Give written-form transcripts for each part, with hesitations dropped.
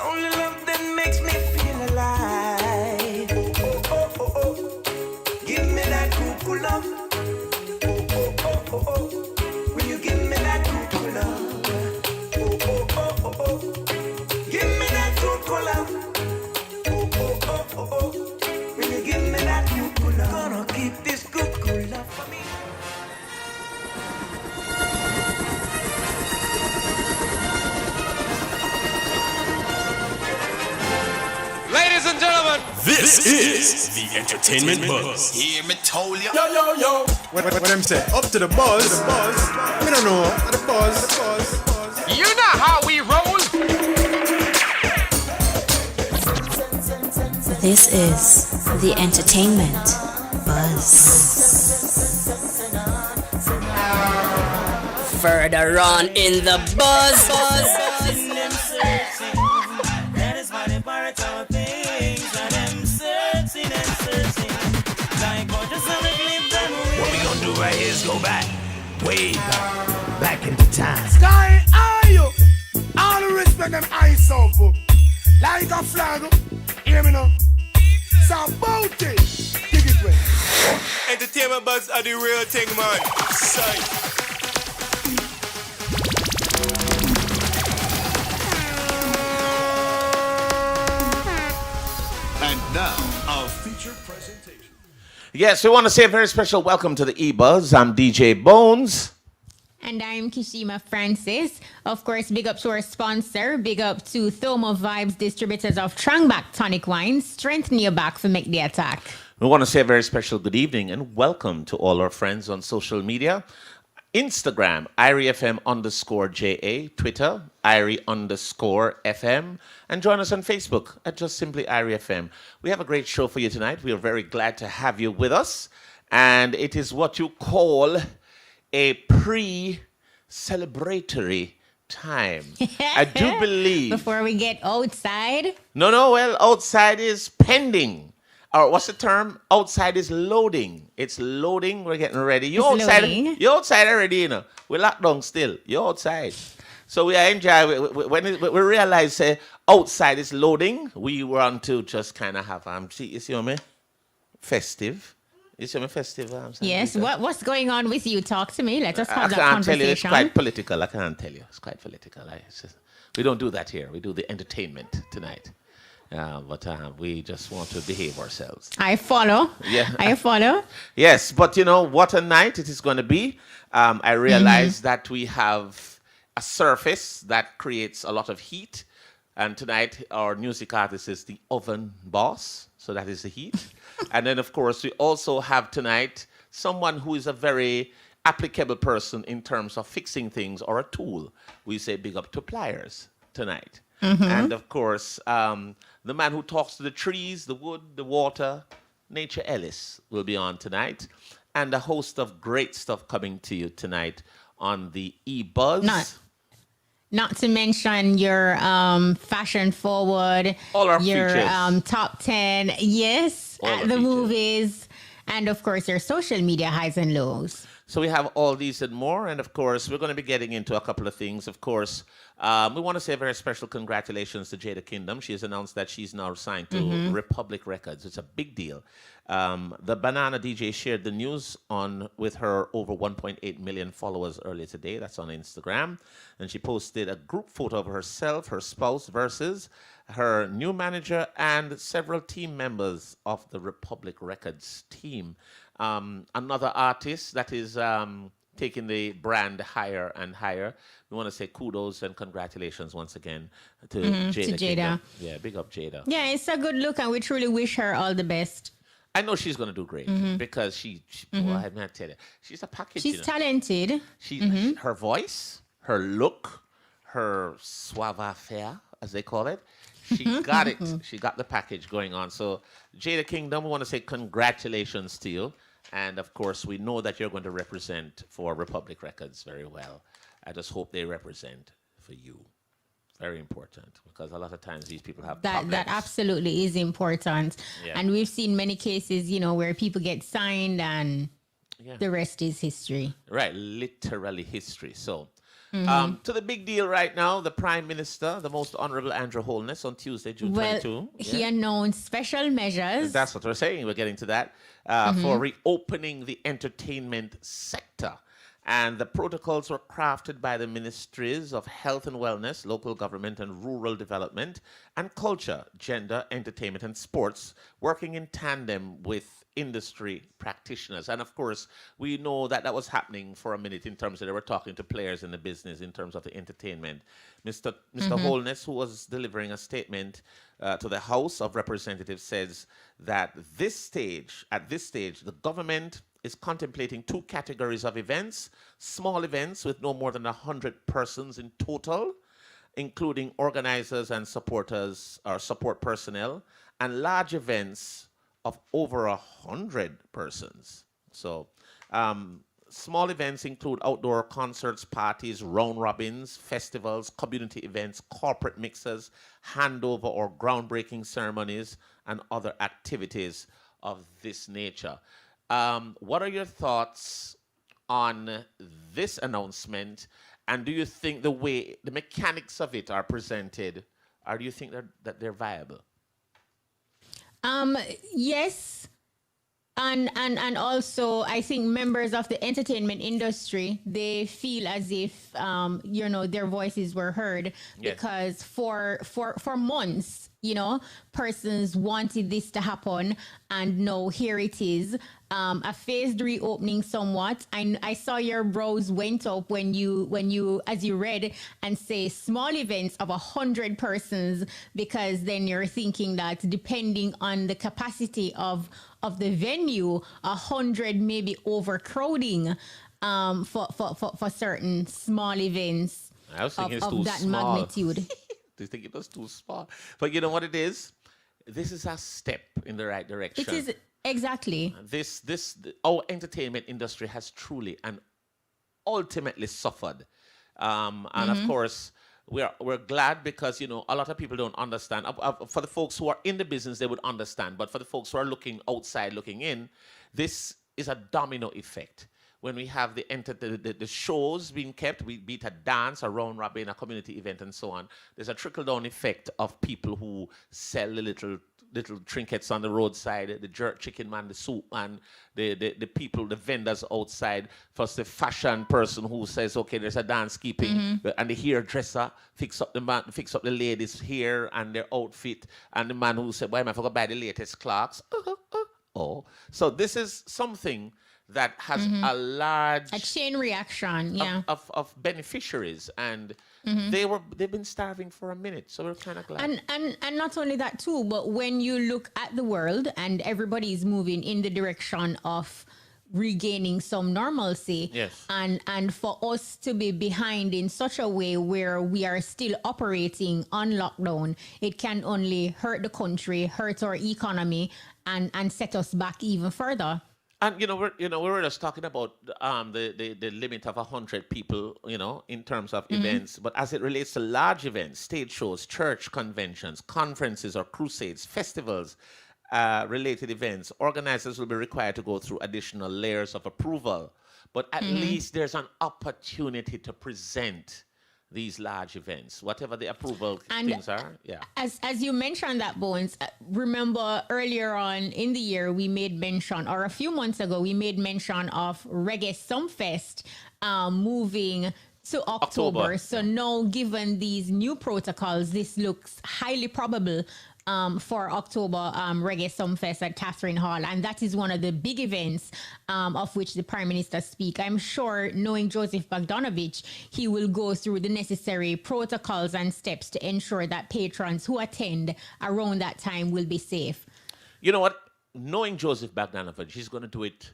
only love that makes me feel alive. Give me that cuckoo love. Will you give me that cuckoo love? Give me that cuckoo love. Will you give me that cuckoo love? Gonna keep this cuckoo love for me. Ladies and gentlemen, This is the Entertainment Buzz. hear me told ya. Yo. What them say? Up to the buzz. We don't know. The buzz. You know how we roll. This is the Entertainment Buzz. Further on in the buzz. That is why they pirate our things. And them searching. Like God just wanna live them way. What we gonna do right here is go back, way back into time. Sky, are you? All the respect them eyes so good. Like a flag. Hear me now. So bout it. Dig it way. Entertainment Buzz are the real thing, man. Sight. And now, our featured presentation. Yes, we want to say a very special welcome to the EBUZZ. I'm DJ Bones. And I'm Kishima Francis. Of course, big up to our sponsor. Big up to Thomo Vibes, distributors of Trangback Tonic Wine. Strengthen your back for make the attack. We want to say a very special good evening and welcome to all our friends on social media. Instagram, IRIFM_JA. Twitter, IRI_FM. And join us on Facebook at just simply IRIFM. We have a great show for you tonight. We are very glad to have you with us. And it is what you call a pre-celebratory time. I do believe. Before we get outside. No, well, outside is pending. Or what's the term? Outside is loading. It's loading. We're getting ready. You're It's outside. loading. You're outside already, you know. We're locked down still. You're outside. So we are enjoying. When we realize outside is loading, we want to just kind of have you see what I mean? Festive. You see me festive? Yes. What's going on with you? Talk to me. Let us have that I can't tell you. It's conversation. quite political. I can't tell you. It's quite political. We don't do that here. We do the entertainment tonight. But we just want to behave ourselves. I follow. Yeah. I follow. Yes, but you know what a night it is going to be. I realize that we have a surface that creates a lot of heat. And tonight our music artist is the oven boss. So that is the heat. And then, of course, we also have tonight someone who is a very applicable person in terms of fixing things or a tool. We say big up to Pliers tonight. And, of course, the man who talks to the trees, the wood, the water, Nature Ellis will be on tonight. And a host of great stuff coming to you tonight on the EBUZZ. Not to mention your fashion forward, All our your features. top 10, yes, All at our the features. movies, and of course your social media highs and lows. So we have all these and more. And, of course, we're going to be getting into a couple of things. Of course, we want to say a very special congratulations to Jada Kingdom. She has announced that she's now signed to Republic Records. It's a big deal. The Banana DJ shared the news with her over 1.8 million followers earlier today. That's on Instagram. And she posted a group photo of herself, her spouse, versus her new manager and several team members of the Republic Records team. Another artist that is taking the brand higher and higher. We want to say kudos and congratulations once again to Jada. to Jada. Kingdom. Yeah, big up Jada. Yeah, it's a good look, and we truly wish her all the best. I know she's going to do great because she boy, I may tell you, she's a package. She's you know. talented. Her voice, her look, her savoir-faire, as they call it. She got it. She got the package going on. So, Jada Kingdom, we want to say congratulations to you. And, of course, we know that you're going to represent for Republic Records very well. I just hope they represent for you. Very important, because a lot of times these people have problems. That absolutely is important. Yeah. And we've seen many cases, where people get signed and the rest is history. Right, literally history. So, To the big deal right now, the Prime Minister, the Most Honorable Andrew Holness, on Tuesday, June Well, 22. he announced special measures. That's what we're saying. We're getting to that. For reopening the entertainment sector. And the protocols were crafted by the Ministries of Health and Wellness, Local Government and Rural Development, and Culture, Gender, Entertainment, and Sports, working in tandem with industry practitioners. And of course, we know that that was happening for a minute in terms of they were talking to players in the business in terms of the entertainment. Mr. Holness, who was delivering a statement to the House of Representatives, says that at this stage, the government is contemplating two categories of events: small events with no more than 100 persons in total, including organizers and supporters or support personnel, and large events of over 100 persons. So small events include outdoor concerts, parties, round robins, festivals, community events, corporate mixers, handover or groundbreaking ceremonies, and other activities of this nature. What are your thoughts on this announcement? And do you think the way the mechanics of it are presented, or do you think that they're viable? Yes. And also, I think members of the entertainment industry, they feel as if their voices were heard. Yes. Because for months, persons wanted this to happen, and now here it is. A phased reopening somewhat. I saw your brows went up when you as you read and say small events of 100 persons, because then you're thinking that depending on the capacity of the venue, 100 may be overcrowding for certain small events I was thinking it's of too that small. magnitude. I think it was too small. But you know what it is? This is a step in the right direction. It is exactly. Our entertainment industry has truly and ultimately suffered. And of course, we're glad because, a lot of people don't understand. For the folks who are in the business, they would understand. But for the folks who are looking outside, looking in, this is a domino effect. When we have the shows being kept, be it a dance, a round robin, a community event, and so on, there's a trickle-down effect of people who sell the little trinkets on the roadside, the jerk chicken man, the soup man, the people, the vendors outside. First, the fashion person who says, okay, there's a dance keeping, and the hairdresser fix up the ladies' hair and their outfit, and the man who said, why am I forgot to buy the latest clocks? So this is something that has a chain reaction, of beneficiaries, and they've been starving for a minute, so we're kind of glad. And not only that too, but when you look at the world and everybody is moving in the direction of regaining some normalcy, yes, and for us to be behind in such a way where we are still operating on lockdown, it can only hurt the country, hurt our economy, and set us back even further. And we were just talking about the limit of 100 people, in terms of events. But as it relates to large events, stage shows, church conventions, conferences or crusades, festivals, related events, organizers will be required to go through additional layers of approval. But at least there's an opportunity to present these large events, whatever the approval things are. Yeah. As you mentioned that, Bones, remember earlier on in the year we made mention, or a few months ago, we made mention of Reggae Sumfest moving to October. So now, given these new protocols, this looks highly probable for October Reggae Sumfest at Catherine Hall. And that is one of the big events of which the Prime Minister speak. I'm sure, knowing Joseph Bogdanovich, he will go through the necessary protocols and steps to ensure that patrons who attend around that time will be safe. You know what? Knowing Joseph Bogdanovich, he's going to do it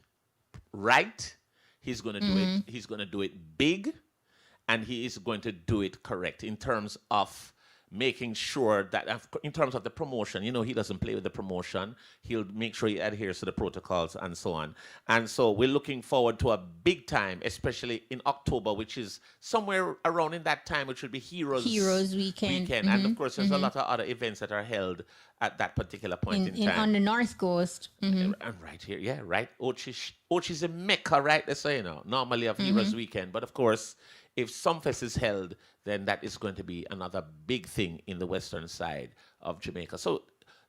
right. He's going to do it. He's going to do it big, and he is going to do it correct in terms of making sure that, in terms of the promotion, he doesn't play with the promotion. He'll make sure he adheres to the protocols and so on. And so we're looking forward to a big time, especially in October, which is somewhere around in that time, which would be Heroes Weekend. And of course, there's a lot of other events that are held at that particular point in time. On the North Coast. And right here, yeah, right. Ochi is a mecca, right? That's normally of Heroes Weekend. But of course, if Sumfest is held, then that is going to be another big thing in the western side of Jamaica. So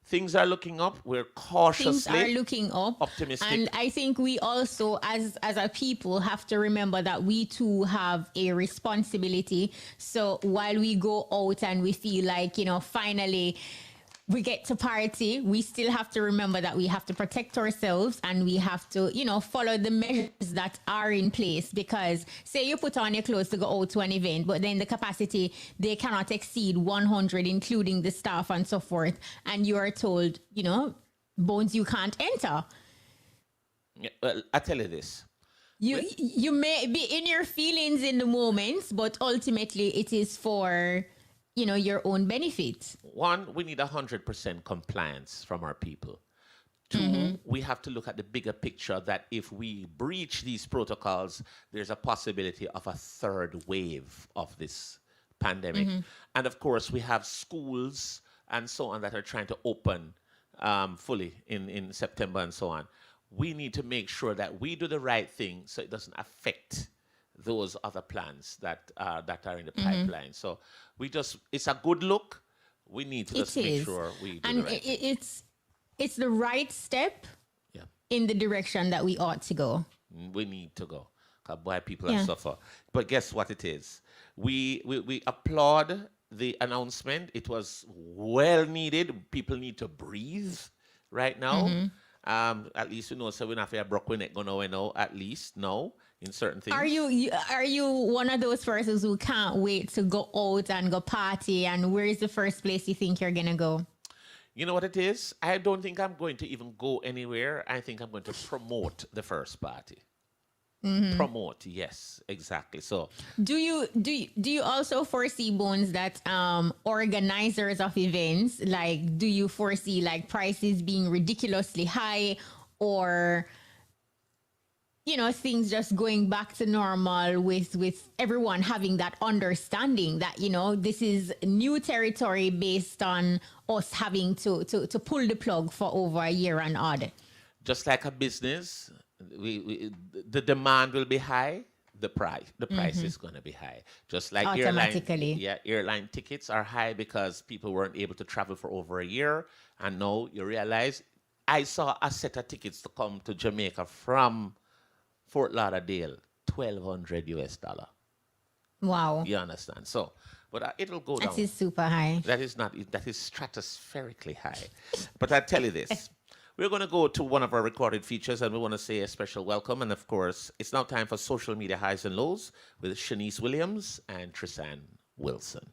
things are looking up. We're cautiously Things are looking up, optimistic. and I think we also, as a people, have to remember that we too have a responsibility. So while we go out and we feel like, finally we get to party, we still have to remember that we have to protect ourselves, and we have to, follow the measures that are in place. Because say you put on your clothes to go out to an event, but then the capacity, they cannot exceed 100, including the staff and so forth. And you are told, Bones, you can't enter. Yeah, well, I tell you this. You may be in your feelings in the moment, but ultimately it is for your own benefit. One, we need 100% compliance from our people. Two, we have to look at the bigger picture that if we breach these protocols, there's a possibility of a third wave of this pandemic. And of course, we have schools and so on that are trying to open fully in September and so on. We need to make sure that we do the right thing so it doesn't affect those other plans that are in the pipeline. So it's a good look. We need to just make sure we do the right thing. It's the right step in the direction that we ought to go. We need to go. Because boy, people are suffer. But guess what it is? We applaud the announcement. It was well needed. People need to breathe right now. At least so we're not fair broke when it gonna know. At least no. In certain things. Are you one of those persons who can't wait to go out and go party? And where is the first place you think you're gonna go? You know what it is? I don't think I'm going to even go anywhere. I think I'm going to promote the first party. Promote, yes, exactly. So, do you also foresee, Bones, that organizers of events, like, do you foresee like prices being ridiculously high, or things just going back to normal with everyone having that understanding that, this is new territory based on us having to pull the plug for over a year and odd? Just like a business, the demand will be high, the price is going to be high. Just like automatically. Airline tickets are high because people weren't able to travel for over a year. And now you realize, I saw a set of tickets to come to Jamaica from Fort Lauderdale, $1,200. Wow. You understand? So, but it'll go down. That is super high. That is stratospherically high. But I tell you this, we're going to go to one of our recorded features, and we want to say a special welcome. And of course, it's now time for social media highs and lows with Shanice Williams and Trisan Wilson.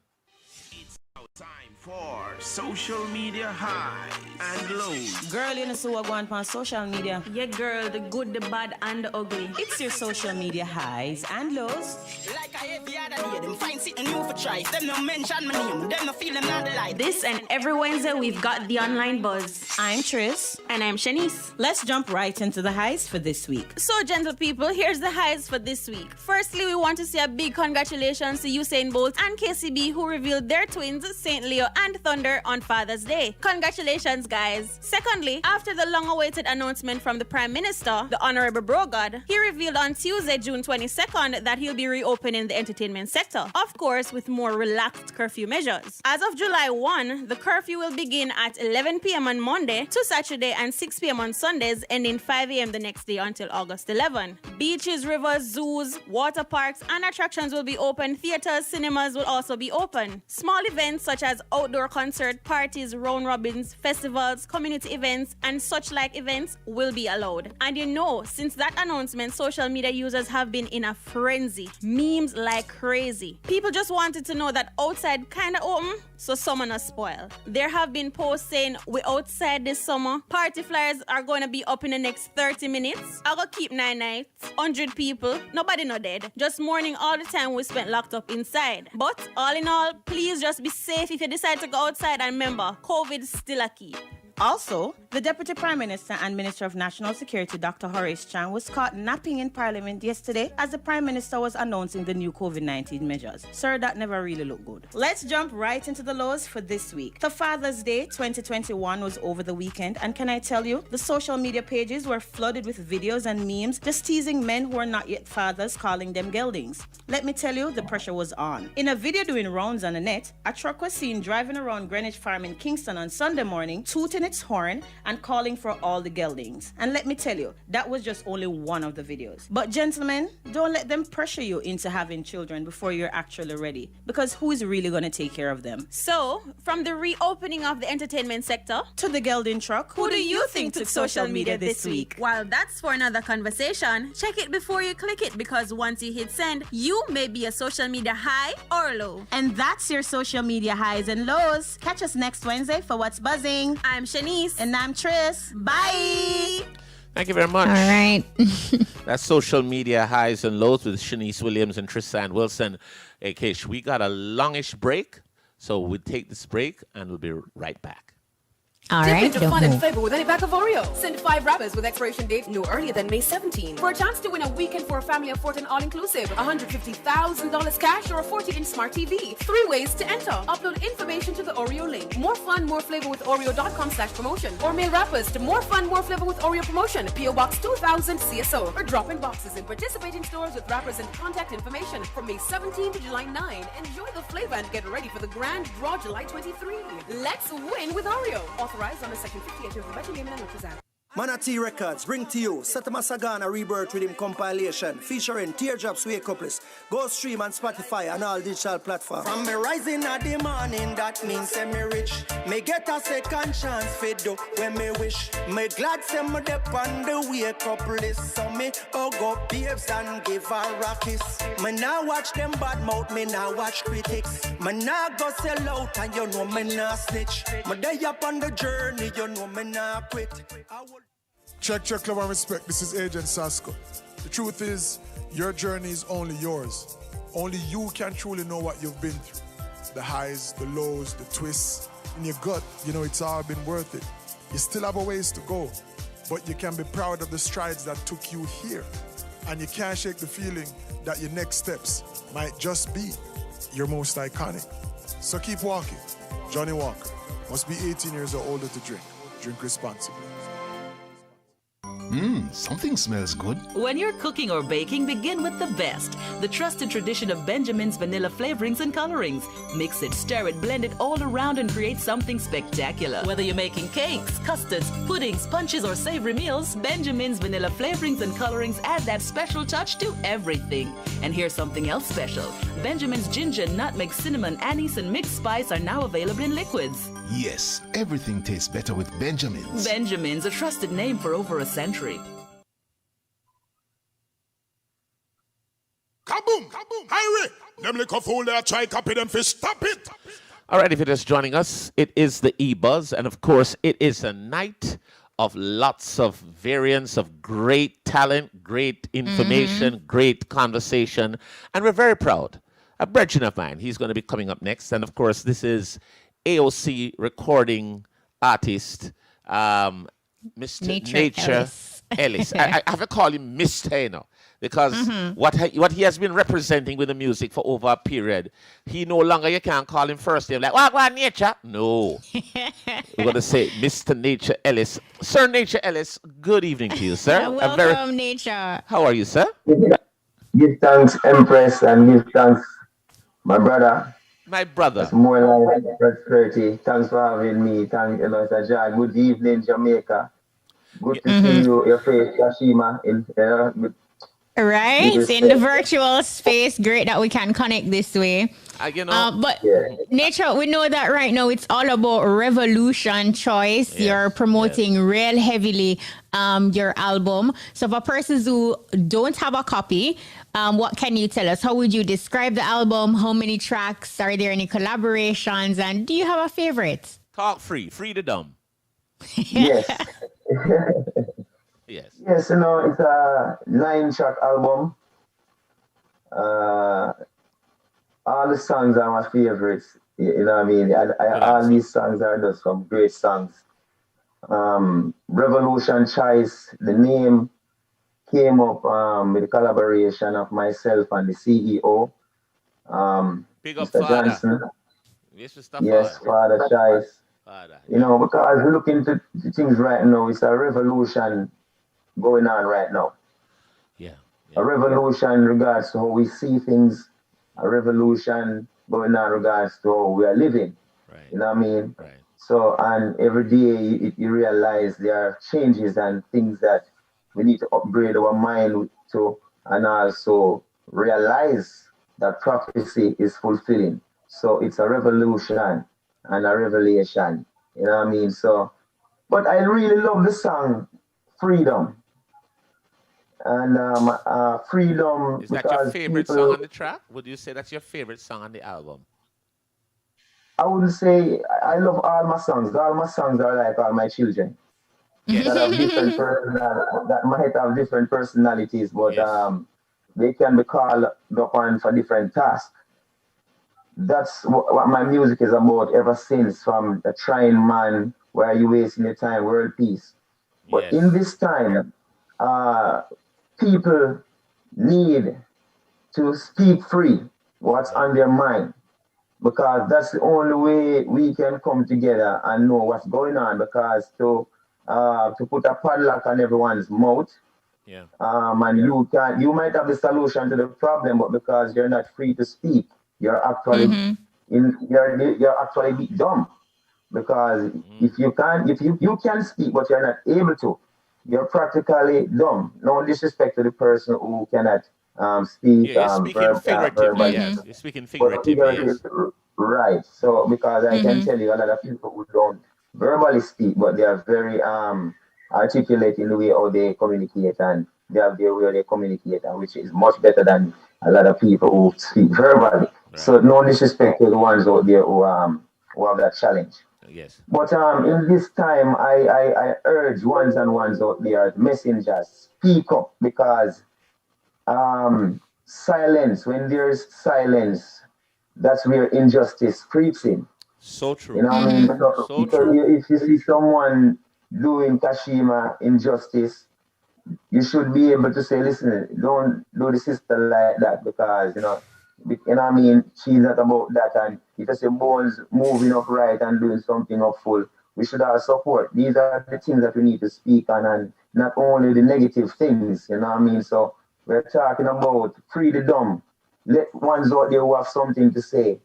Time for social media highs and lows. Girl, you know so what going on social media? Yeah, girl, the good, the bad, and the ugly. It's your social media highs and lows. Like I every other day, them find something new for try. Them no mention my name, them no feel them not the light. This and every Wednesday, we've got the online buzz. I'm Tris. And I'm Shanice. Let's jump right into the highs for this week. So, gentle people, here's the highs for this week. Firstly, we want to say a big congratulations to Usain Bolt and KCB, who revealed their twins, St. Leo and Thunder, on Father's Day. Congratulations, guys. Secondly, after the long-awaited announcement from the Prime Minister, the Honorable Brogard, he revealed on Tuesday, June 22nd, that he'll be reopening the entertainment sector. Of course, with more relaxed curfew measures. As of July 1, the curfew will begin at 11 p.m. on Monday to Saturday and 6 p.m. on Sundays, ending 5 a.m. the next day until August 11. Beaches, rivers, zoos, water parks, and attractions will be open. Theaters, cinemas will also be open. Small events such as outdoor concert, parties, round robins, festivals, community events, and such like events will be allowed. And since that announcement, social media users have been in a frenzy. Memes like crazy. People just wanted to know that outside kinda open, so summer not spoil. There have been posts saying we outside this summer. Party flyers are going to be up in the next 30 minutes. I go keep 9 nights, 100 people, nobody no dead. Just mourning all the time we spent locked up inside. But all in all, please just be safe if you decide to go outside, and remember, COVID's still a key. Also, The Deputy Prime Minister and Minister of National Security, Dr. Horace Chan, was caught napping in Parliament yesterday as the Prime Minister was announcing the new COVID-19 measures. Sir, that never really looked good. Let's jump right into the lows for this week. The Father's Day 2021 was over the weekend, and can I tell you, the social media pages were flooded with videos and memes just teasing men who are not yet fathers, calling them geldings. Let me tell you, the pressure was on. In a video doing rounds on the net, a truck was seen driving around Greenwich Farm in Kingston on Sunday morning, tooting its horn and calling for all the geldings. And let me tell you, that was just only one of the videos. But gentlemen, don't let them pressure you into having children before you're actually ready, because who is really going to take care of them? So, from the reopening of the entertainment sector to the gelding truck, who do you think took social media this week? Well, that's for another conversation. Check it before you click it, because once you hit send, you may be a social media high or low. And that's your social media highs and lows. Catch us next Wednesday for What's Buzzing. I'm Shanice. And I'm Tris. Bye. Thank you very much. All right. That's social media highs and lows with Shanice Williams and Tristan Wilson. Hey, Kish, we got a longish break, so we'll take this break and we'll be right back. All Dip right. into fun and flavor with any pack of Oreo. Send 5 wrappers with expiration date no earlier than May 17 for a chance to win a weekend for a family of 14 all-inclusive, $150,000 cash, or a 40-inch smart TV. 3 ways to enter. Upload information to the Oreo link. More fun, more flavor with Oreo.com/promotion. Or mail wrappers to More Fun, More Flavor with Oreo promotion, P.O. Box 2000 CSO. Or drop in boxes in participating stores with wrappers and contact information from May 17 to July 9. Enjoy the flavor and get ready for the grand draw July 23. Let's win with Oreo. Authorized on the Section 58 of the Better Name and Notice Act. Manatee Records bring to you Satama Sagana Rebirth Rhythm compilation featuring Teardrops Wake Up List. Go stream on Spotify and all digital platforms. From me rising at the morning, that means say me rich. Me get a second chance for do when me wish. Me glad say me dep on the wake up list. So me hug up babes and give her a kiss. Me now watch them bad mouth, me now watch critics. Me now go sell out and you know me now snitch. Me day up on the journey, you know me now quit. Check, love and respect. This is Agent Sasko. The truth is, your journey is only yours. Only you can truly know what you've been through. The highs, the lows, the twists. In your gut, you know it's all been worth it. You still have a ways to go, but you can be proud of the strides that took you here. And you can't shake the feeling that your next steps might just be your most iconic. So keep walking. Johnny Walker. Must be 18 years or older to drink. Drink responsibly. Something smells good. When you're cooking or baking, begin with the best. The trusted tradition of Benjamin's vanilla flavorings and colorings. Mix it, stir it, blend it all around and create something spectacular. Whether you're making cakes, custards, puddings, punches, or savory meals, Benjamin's vanilla flavorings and colorings add that special touch to everything. And here's something else special. Benjamin's ginger, nutmeg, cinnamon, anise, and mixed spice are now available in liquids. Yes, everything tastes better with Benjamin's. Benjamin's, a trusted name for over a century. Kaboom! Hurry! Them little fool there try copy them fish. Stop it! All right, if you're just joining us, it is the EBUZZ, and of course, it is a night of lots of variants of great talent, great information, great conversation, and we're very proud. A brethren of mine, he's going to be coming up next, and of course, this is recording artist, Mr. Nature Ellis. I have to call him Mr. You know, because what he has been representing with the music for over a period, he no longer, you can't call him first name like, what, Nature? No. We're going to say Mr. Nature Ellis. Sir Nature Ellis, good evening to you, sir. Welcome, Nature. How are you, sir? Give thanks, Empress, and give thanks, my brother. My brother. It's more life, prosperity. Thanks for having me. Thanks, Ellis Ajay. Good evening, Jamaica. Good to see you, your face, Kashima. Right, in the virtual space. Great that we can connect this way. But Nature, we know that right now it's all about Revolution Choice. Yes, you're promoting real heavily your album. So for persons who don't have a copy, what can you tell us? How would you describe the album? How many tracks? Are there any collaborations? And do you have a favorite? Talk free to dumb. Yes. Yes. Yes, you know, it's a 9-track album. All the songs are my favorites. You know what I mean? All these songs are just some great songs. Revolution Choice, the name came up with the collaboration of myself and the CEO, Big up Mr. Father. Johnson. Yes, Mr. Yes, Father Choice. Father. You know, because we look into the things right now, it's a revolution going on right now. Yeah. A revolution in regards to how we see things, a revolution going on in regards to how we are living. Right. You know what I mean? Right. So, and every day you realize there are changes and things that we need to upgrade our mind to, and also realize that prophecy is fulfilling. So it's a revolution and a revelation. You know what I mean? So, but I really love the song Freedom. And Freedom. Is that your favorite song on the track? Would you say that's your favorite song on the album? I wouldn't say I love all my songs. All my songs are like all my children. Yes. That have different that might have different personalities, but they can be called upon for different tasks. That's what my music is about ever since, from the trying man, where are you wasting your time, world peace. But in this time, people need to speak free what's on their mind, because that's the only way we can come together and know what's going on. Because to put a padlock on everyone's mouth, and you might have the solution to the problem, but because you're not free to speak, you're actually you're actually dumb. Because if you can speak but you're not able to, you're practically dumb. No disrespect to the person who cannot speak. You're speaking figuratively, yes. You're speaking figuratively, yes. Right. So because I can tell you a lot of people who don't verbally speak, but they are very articulate in the way how they communicate, and they have their way they communicate, and which is much better than a lot of people who speak verbally. Right. So no disrespect to the ones out there who have that challenge. Yes. But in this time, I urge ones and ones out there, messengers, speak up, because silence, when there's silence, that's where injustice creeps in. So true. You know what I mean? So true. If you see someone doing Kashima injustice, you should be able to say, listen, don't do the sister like that, because, you know what I mean? She's not about that. And if you say Bones moving upright and doing something upful, we should all support. These are the things that we need to speak on, and not only the negative things, you know what I mean? So we're talking about free the dumb. Let ones out there who have something to say.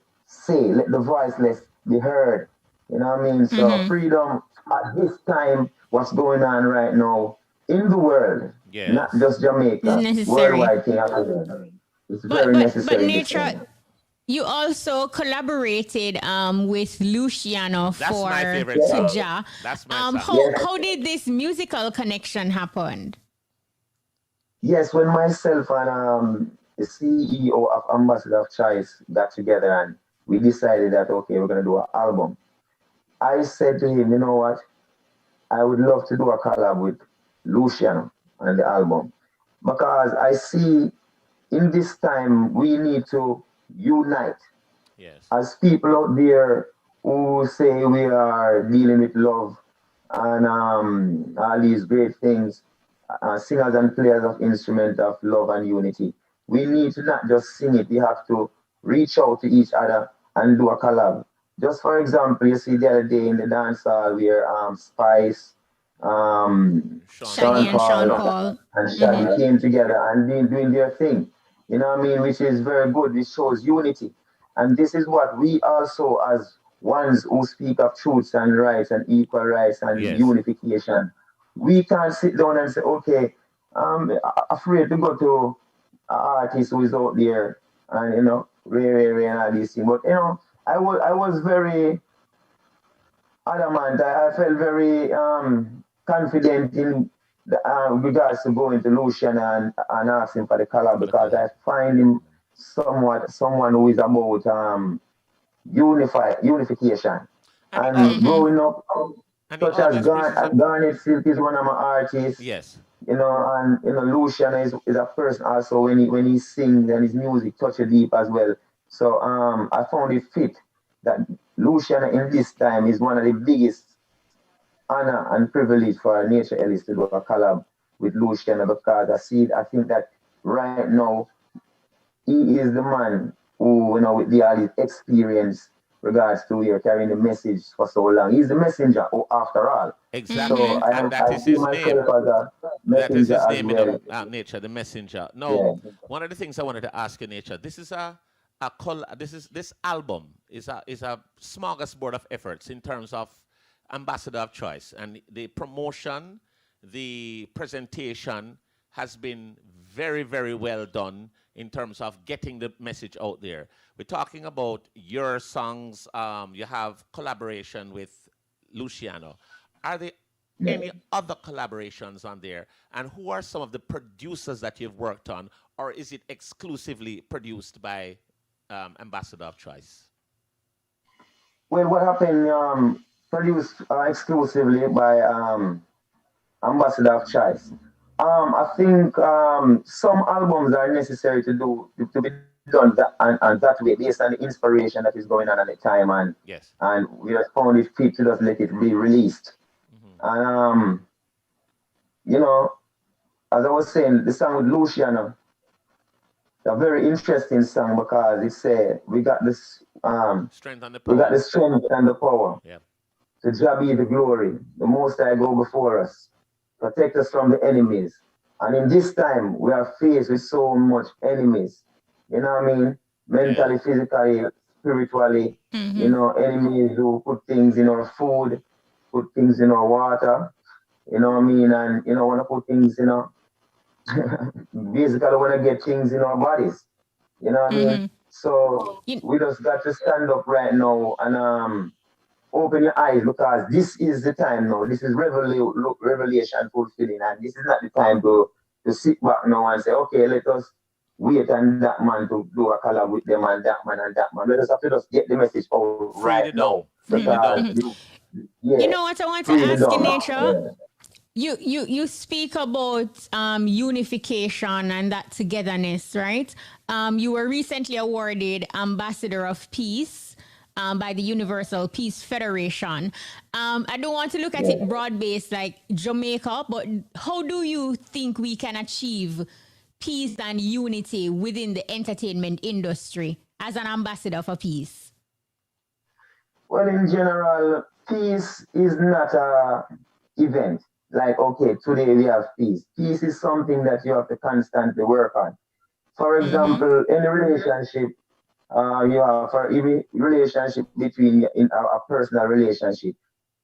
Let the voiceless be heard. You know what I mean? So freedom at this time, what's going on right now in the world, not just Jamaica, worldwide thing. It's very necessary. But Nature, you also collaborated with Luciano for my favorite song. That's my song. How did this musical connection happen? Yes, when myself and the CEO of Ambassador of Choice got together and we decided that, okay, we're going to do an album. I said to him, you know what? I would love to do a collab with Luciano on the album, because I see in this time we need to unite. Yes. As people out there who say we are dealing with love and all these great things, singers and players of instrument of love and unity, we need to not just sing it, we have to reach out to each other and do a collab. Just for example, you see the other day in the dancehall where Spice, Sean Paul and Shaggy came together and doing their thing. You know what I mean? Which is very good. It shows unity. And this is what we also, as ones who speak of truths and rights and equal rights and unification, we can't sit down and say, okay, I'm afraid to go to an artist who is out there and, you know, Ray and all these things. But, you know, I was very adamant. I felt very confident in regards to going to Lucian and asking for the collab, because I find him someone who is about unification. And growing up, such as Garnet Silk is one of my artists. Yes. You know, and you know, Lucian is a person also when he sings and his music touches deep as well. So I found it fit that Lucian in this time is one of the biggest honor and privilege for Nature Ellis to do a collab with Luciano because I think that right now he is the man who, with all his experience regards to you're carrying the message for so long. He's the messenger after all. Exactly. So And that is see his name. myself as a That is messenger his as name well. in Nature, the messenger. Now, one of the things I wanted to ask you, Nature, this is this album is a smorgasbord of efforts in terms of ambassador of choice, and the promotion, the presentation has been very, very well done in terms of getting the message out there. We're talking about your songs. You have collaboration with Luciano. Are there any other collaborations on there? And who are some of the producers that you've worked on? Or is it exclusively produced by Ambassador of Choice? Well, what happened, produced exclusively by Ambassador of Choice. I think some albums are necessary to be done and that way based on the inspiration that is going on at the time, and we just found it fit to just let it be released. And as I was saying, the song with Luciano, a very interesting song because we got this strength and the power. We got the strength and the power. Yeah. To Jah be the glory. The Most High go before us. Protect us from the enemies. And in this time, we are faced with so much enemies. You know what I mean? Mentally, physically, spiritually. Enemies who put things in our food, put things in our water. You know what I mean? And, want to put things, basically want to get things in our bodies. You know what I mean? So we just got to stand up right now and open your eyes because this is the time now. This is revelation fulfilling, and this is not the time to sit back now and say, okay, let us wait and that man to do a collab with them and that man and that man. Let us have to just get the message out right now. Because, you know what I want to ask you, Nature? You speak about unification and that togetherness, right? You were recently awarded Ambassador of Peace by the Universal Peace Federation. I don't want to look at it broad-based like Jamaica, but how do you think we can achieve peace and unity within the entertainment industry as an ambassador for peace? Well, in general, peace is not an event. Like, okay, today we have peace. Peace is something that you have to constantly work on. For example, in a relationship, you have for every relationship between in a personal relationship,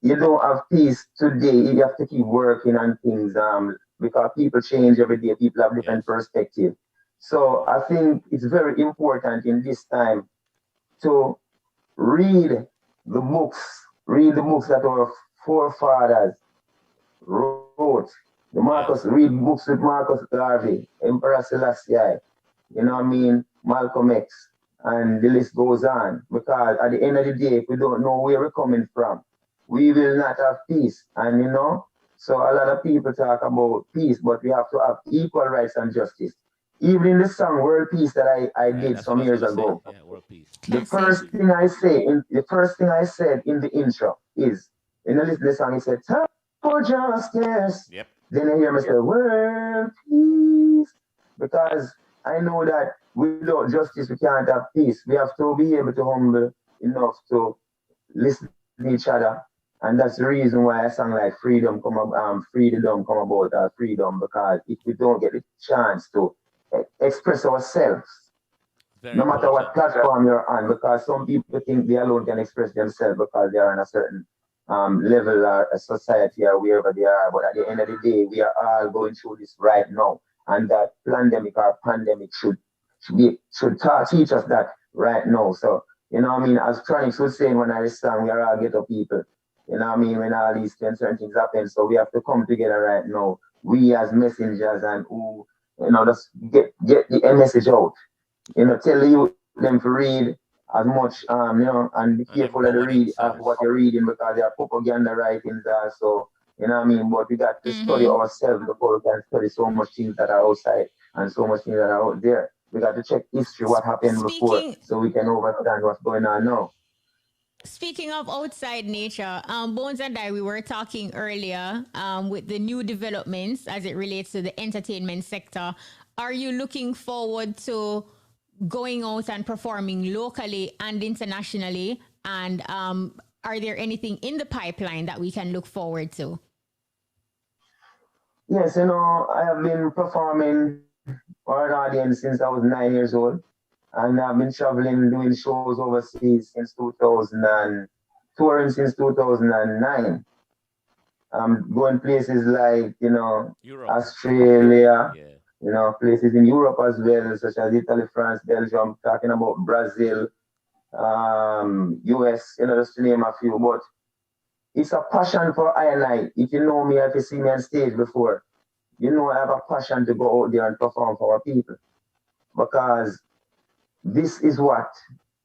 you don't have peace today. You have to keep working on things because people change every day. People have different perspectives. So I think it's very important in this time to read the books that our forefathers wrote. Read books with Marcus Garvey, Emperor Selassie, you know what I mean, Malcolm X, and the list goes on. Because at the end of the day, if we don't know where we're coming from, we will not have peace. And so a lot of people talk about peace, but we have to have equal rights and justice. Even in the song World Peace that I did some years ago, the first thing I said in the intro is, listen to the song, it said, time for justice. Yep. Then I hear me say, world peace. Because I know that without justice, we can't have peace. We have to be able to humble enough to listen to each other. And that's the reason why a song like Freedom come about, freedom, because if we don't get the chance to express ourselves, no matter what platform you're on, because some people think they alone can express themselves because they are in a certain level or a society or wherever they are. But at the end of the day, we are all going through this right now. And that pandemic should teach us that right now. So, you know what I mean? As Chronix was saying when I sang, we are all ghetto people. You know what I mean? When all these certain things happen. So we have to come together right now. We as messengers and who, just get the message out. Tell you them to read as much, and be careful of the read of what you're reading because there are propaganda writings there. So, you know what I mean? But we got to study ourselves before we can study so much things that are outside and so much things that are out there. We got to check history, what happened before, so we can understand what's going on now. Speaking of outside nature, Bones and I, we were talking earlier with the new developments as it relates to the entertainment sector. Are you looking forward to going out and performing locally and internationally? And are there anything in the pipeline that we can look forward to? Yes, I have been performing for an audience since I was 9 years old. And I've been traveling, doing shows overseas since 2000 and touring since 2009. I'm going places like, Europe. Australia, places in Europe as well, such as Italy, France, Belgium, talking about Brazil, US, just to name a few. But it's a passion for I and I. If you know me, if you see me on stage before, I have a passion to go out there and perform for our people. Because this is what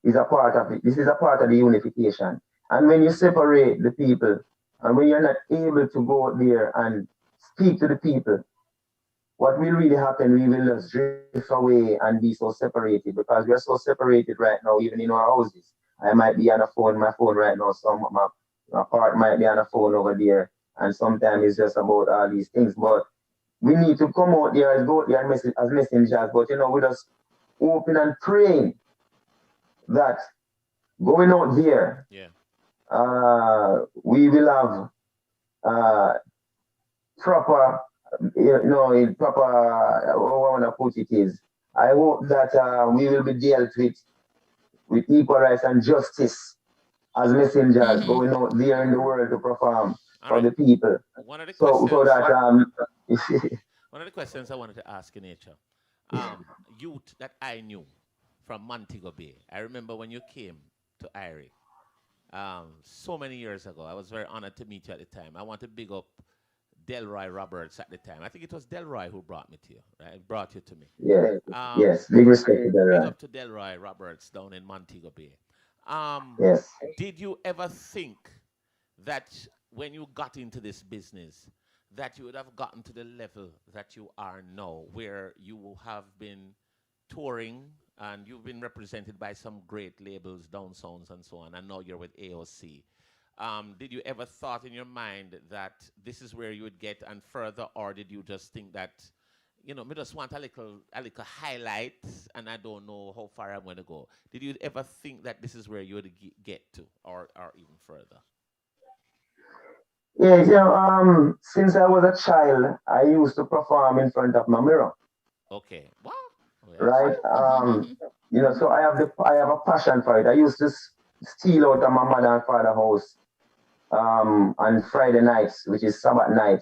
is a part of it. This is a part of the unification. And when you separate the people, and when you're not able to go out there and speak to the people, what will really happen, we will just drift away and be so separated, because we are so separated right now, even in our houses. I might be on my phone right now, my partner might be on a phone over there, and sometimes it's just about all these things. But we need to come out there and go out there and as messengers, but we just open and praying that going out there, we will have proper, proper, how I want to put it is, I hope that we will be dealt with equal rights and justice as messengers going out there in the world to perform for the people. One of the so that one of the questions I wanted to ask in nature, youth that I knew from Montego Bay. I remember when you came to Irie so many years ago. I was very honored to meet you at the time. I want to big up Delroy Roberts at the time. I think it was Delroy who brought me to you, right? Brought you to me. Yeah. Yes. Big respect to Delroy. Big up to Delroy Roberts down in Montego Bay. Yes. Did you ever think that when you got into this business, that you would have gotten to the level that you are now, where you have been touring and you've been represented by some great labels, Down Sounds and so on, and now you're with AOC? Did you ever thought in your mind that this is where you would get and further, or did you just think that, me just want a little highlight and I don't know how far I'm going to go? Did you ever think that this is where you would get to, or even further? Yeah, since I was a child, I used to perform in front of my mirror. Okay. Wow. Right? So I have a passion for it. I used to steal out of my mother and father's house on Friday nights, which is Sabbath night,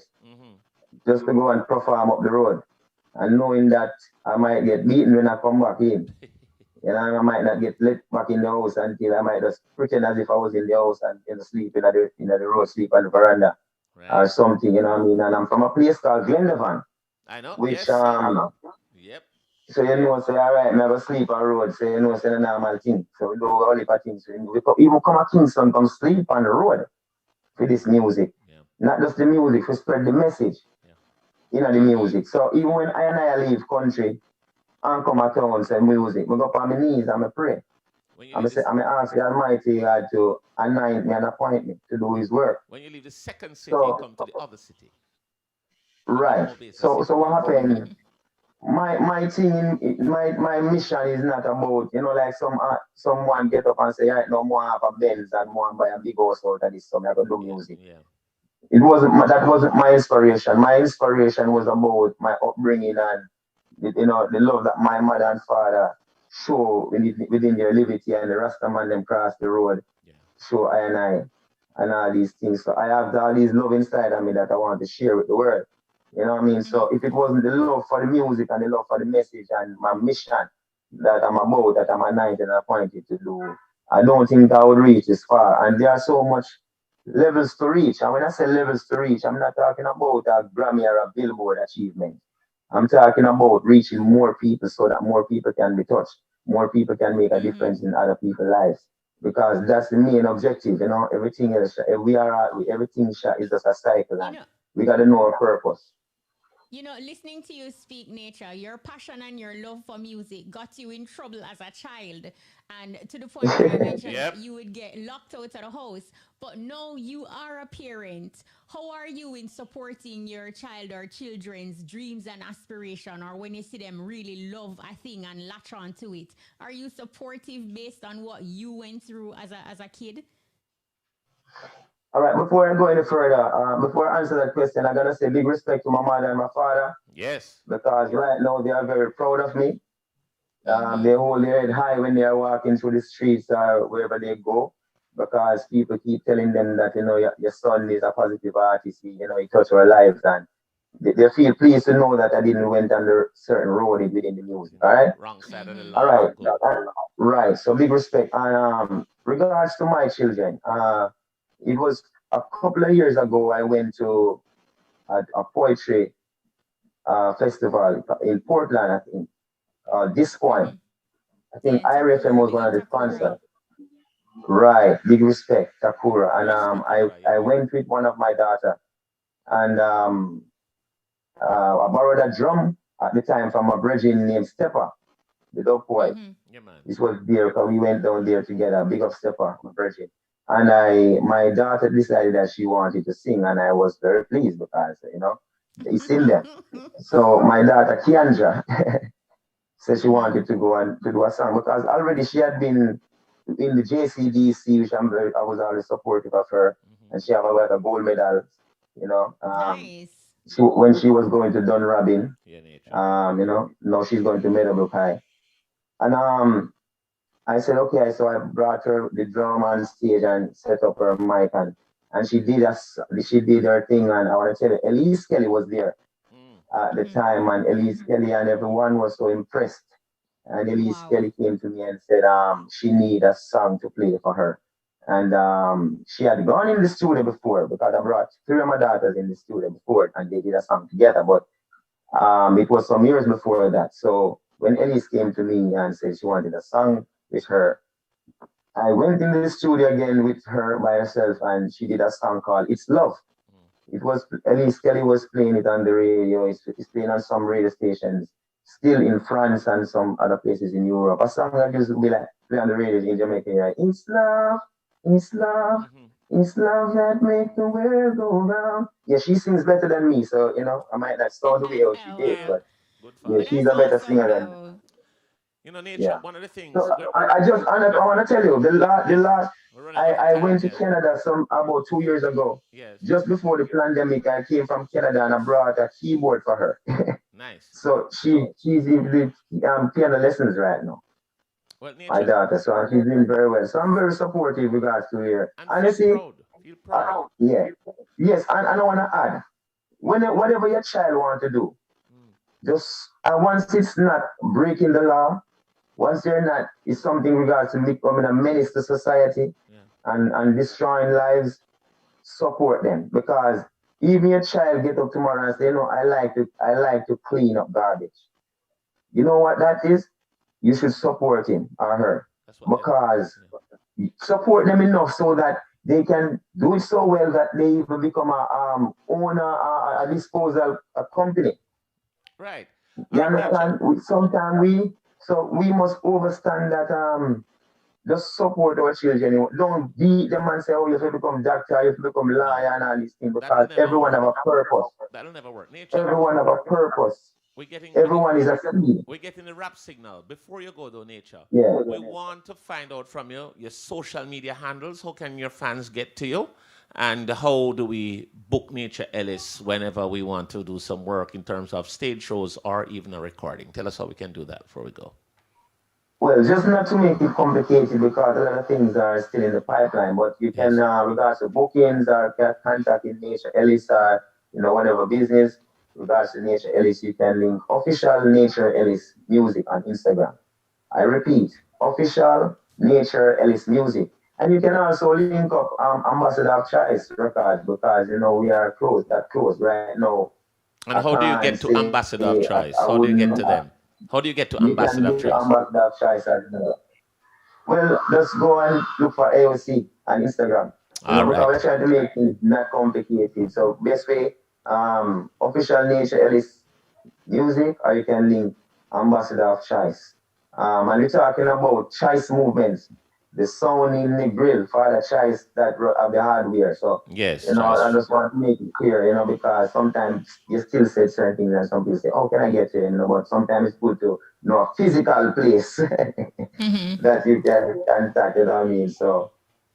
just to go and perform up the road, and knowing that I might get beaten when I come back in. I might not get let back in the house until I might just pretend as if I was in the house and sleep in the road, sleep on the veranda, or something. And I'm from a place called Glendevan. I know. Which Yep. So say all right, I go sleep on the road. So say a normal thing. So we do all the things. So we even come to Kingston, come sleep on the road for this music. Yeah. Not just the music, to spread the message. The music. So even when I leave country and come at town and say music, I go up on my knees and I pray. I'm ask the Almighty God to anoint me and appoint me to do His work. When you leave the second city, you come to the other city. Right. So what happened? My team, my mission is not about, like someone get up and say, right, no more have a Benz and more buy a big house out of this, so I go do music. Yeah. That wasn't my inspiration. My inspiration was about my upbringing and the love that my mother and father show within their liberty, and the Rasta man them cross the road, show I and all these things. So I have all these love inside of me that I want to share with the world. You know what I mean? So if it wasn't the love for the music and the love for the message and my mission that I'm about, that I'm anointed and appointed to do, I don't think I would reach this far. And there are so much levels to reach. And when I say levels to reach, I'm not talking about a Grammy or a Billboard achievement. I'm talking about reaching more people so that more people can be touched, more people can make a difference in other people's lives. Because that's the main objective, everything else, everything is just a cycle, and we got to know our purpose. You know, listening to you speak, Nature, your passion and your love for music got you in trouble as a child. And to the point where you mentioned you would get locked out of the house. But now you are a parent. How are you in supporting your child or children's dreams and aspiration? Or when you see them really love a thing and latch on to it? Are you supportive based on what you went through as a kid? All right, before I go any further, before I answer that question, I gotta say big respect to my mother and my father. Yes. Because right now they are very proud of me. They hold their head high when they are walking through the streets or wherever they go. Because people keep telling them that, your son is a positive artist, he touched our lives, and they feel pleased to know that I didn't went under certain road within the music. All right? Wrong side of the law. All right. Right. So big respect. And regards to my children, it was a couple of years ago I went to a poetry festival in Portland, I think. This one. I think IRFM was one of the sponsors. Right. Big respect, Takura. And I went with one of my daughter. And I borrowed a drum at the time from a brethren named Stepper, the dog boy. Yeah, man. This was there because we went down there together. Big up Stepper, my brethren. And my daughter decided that she wanted to sing, and I was very pleased because, it's in there. So my daughter, Kiandra, said she wanted to go and to do a song because already she had been in the JCDC, which I was always supportive of her, and she had a gold medal, Nice. when she was going to Dunrobin, now she's going to Meadowbrook High. And I said, okay, so I brought her the drum on stage and set up her mic, and she did her thing. And I want to tell you, Ellis Kelly was there at the time, and Ellis Kelly and everyone was so impressed. And Ellis Kelly came to me and said she need a song to play for her. And she had gone in the studio before because I brought three of my daughters in the studio before and they did a song together. But it was some years before that. So when Ellis came to me and said she wanted a song with her, I went in the studio again with her by herself and she did a song called It's Love. It was Ellis Kelly was playing it on the radio. It's playing on some radio stations, still in France and some other places in Europe. A song that used to be like play on the radio in Jamaica. Like, it's love, it's love, it's love that makes the world go round. Yeah, she sings better than me, so I might not sound the way how she did, but yeah, she's a better singer than me. Nature, one of the things. So I want to tell you, the last I went to Canada about 2 years ago. Yes. Just before the pandemic, I came from Canada and I brought a keyboard for her. Nice. So she's in the piano lessons right now. Well, Nature, my daughter, so she's doing very well. So I'm very supportive with regards to her. Honestly, feel proud. Yeah. Yes, and I want to add, whatever your child wants to do, just once it's not breaking the law, once they're not, it's something regards to becoming a menace to society and destroying lives, support them. Because even your child get up tomorrow and say, I like to clean up garbage. You know what that is? You should support him or her. Because support them enough so that they can do it so well that they even become a owner, a disposal, a company. Right. You understand? Sometimes we must understand that just support our children. Don't beat them and say, oh, you have to become doctor, you have to become lawyer and all these things, because everyone have a purpose. That'll never work. Nature, everyone have a purpose. Everyone is a seed. We're getting the rap signal. Before you go though, Nature, we want to find out from you your social media handles. How can your fans get to you? And how do we book Nature Ellis whenever we want to do some work in terms of stage shows or even a recording? Tell us how we can do that before we go. Well, just not to make it complicated because a lot of things are still in the pipeline, but you can, regards to bookings or contacting Nature Ellis or, whatever business, regards to Nature Ellis, you can link official Nature Ellis Music on Instagram. I repeat, official Nature Ellis Music. And you can also link up Ambassador of Choice Records because, we are close right now. And how do you get to Ambassador of Choice? How do you get to them? How do you get to Ambassador of Choice? Ambassador of Choice well, just go and look for AOC on Instagram. Because we're trying to make things not complicated. So best way, official Nature Ellis music or you can link Ambassador of Choice. And we're talking about choice movements, the sound in the grill for the choice that have the hardware. So, Yes, you know, I just want to make it clear, you know, because sometimes you still say certain things and some people say, oh, can I get you? You know, but sometimes it's good to know a physical place that you can touch, you know what I mean? So,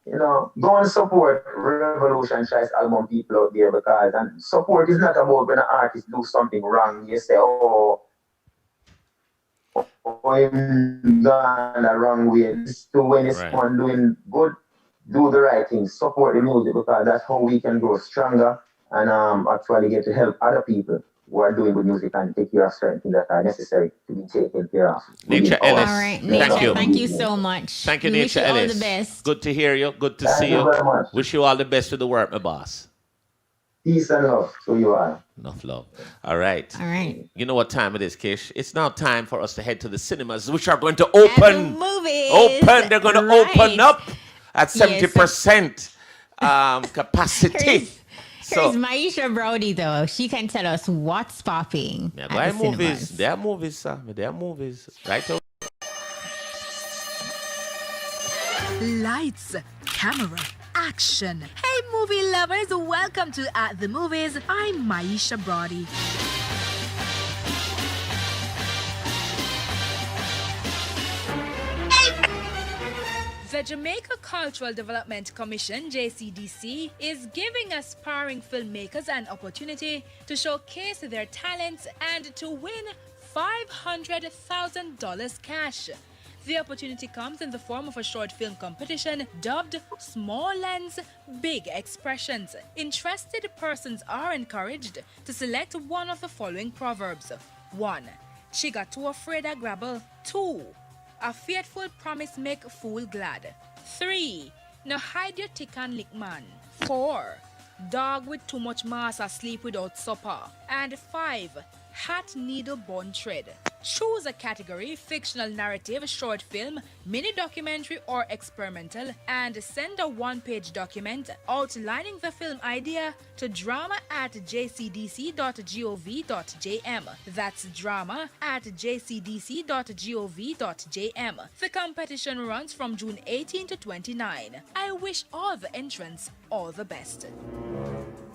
you know, go and support Revolution Choice album people out there because and support is not about when an artist do something wrong, you say, oh, him gone the wrong way. It's to when it's someone doing good, do the right thing, support the music because that's how we can grow stronger and actually get to help other people who are doing good music and take care of certain things that are necessary to be taken care of. Nature Ellis. All right, Nature, thank you so much. Thank you, We Nature wish you Ellis. all the best. Good to hear you. Good to see you. Very much. Wish you all the best with the work, my boss. Peace and love to you all. Enough love. All right. All right. You know what time it is, Kish? It's now time for us to head to the cinemas, which are going to open. Movies. Open. They're going to open up at 70% capacity. Here's Maisha Brody, though. She can tell us what's popping. Yeah, at the cinemas. There are movies, sir. There are movies. Right over. Lights, camera, action. Hey, movie lovers, welcome to At the Movies. I'm Maisha Brody. The Jamaica Cultural Development Commission, JCDC, is giving aspiring filmmakers an opportunity to showcase their talents and to win $500,000 cash. The opportunity comes in the form of a short film competition dubbed Small Lens, Big Expressions. Interested persons are encouraged to select one of the following proverbs. 1. She got too afraid I grabble. 2. A faithful promise make fool glad. 3. No hide your tick and lick man. 4. Dog with too much mass asleep without supper. And 5. Hat needle bone thread. Choose a category: fictional narrative, short film, mini documentary or experimental, and send a one-page document outlining the film idea to drama@jcdc.gov.jm. That's drama@jcdc.gov.jm. The competition runs from June 18 to 29. I wish all the entrants all the best.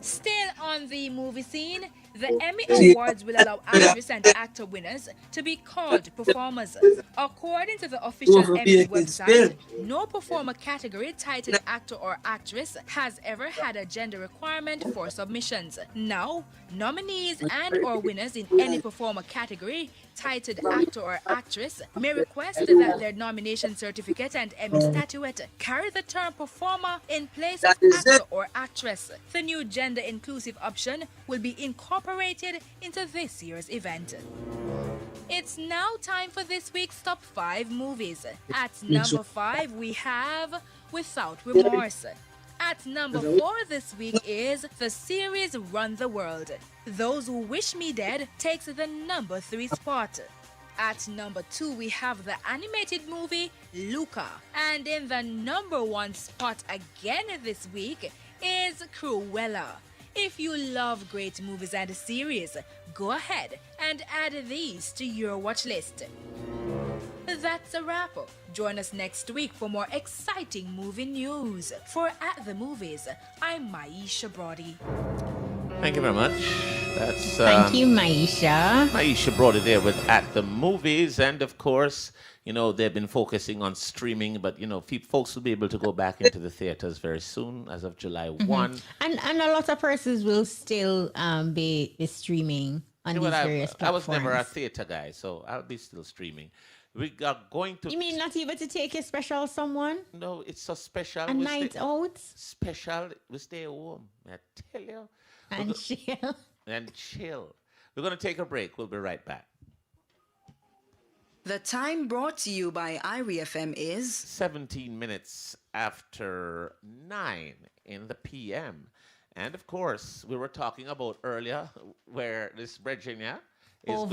Still on the movie scene, the Emmy Awards will allow actress and actor winners to be called performers. According to the official Emmy website, no performer category titled actor or actress has ever had a gender requirement for submissions. Now, nominees and or winners in any performer category titled actor or actress may request that their nomination certificate and Emmy statuette carry the term performer in place of actor or actress. The new gender inclusive option will be incorporated into this year's event. It's now time for this week's top 5 movies. At number 5 we have Without Remorse. At number 4 this week is the series Run the World. Those Who Wish Me Dead takes the number 3 spot. At number 2 we have the animated movie Luca. And in the number 1 spot again this week is Cruella. If you love great movies and series, go ahead and add these to your watch list. That's a wrap. Join us next week for more exciting movie news. For At the Movies, I'm Maisha Brody. Thank you very much. That's Thank you, Maisha. Maisha brought it there with At the Movies, and of course, you know, they've been focusing on streaming, but you know, folks will be able to go back into the theaters very soon, as of July 1. And a lot of persons will still be streaming on these various platforms. I was never a theater guy, so I'll be still streaming. We are going to. You mean not even to take a special someone? No, it's so special. A night out? Special. We stay home. I tell you. And chill. And chill. We're going to take a break. We'll be right back. The time brought to you by Irie FM is 17 minutes after 9 in the PM. And of course, we were talking about earlier where this Virginia is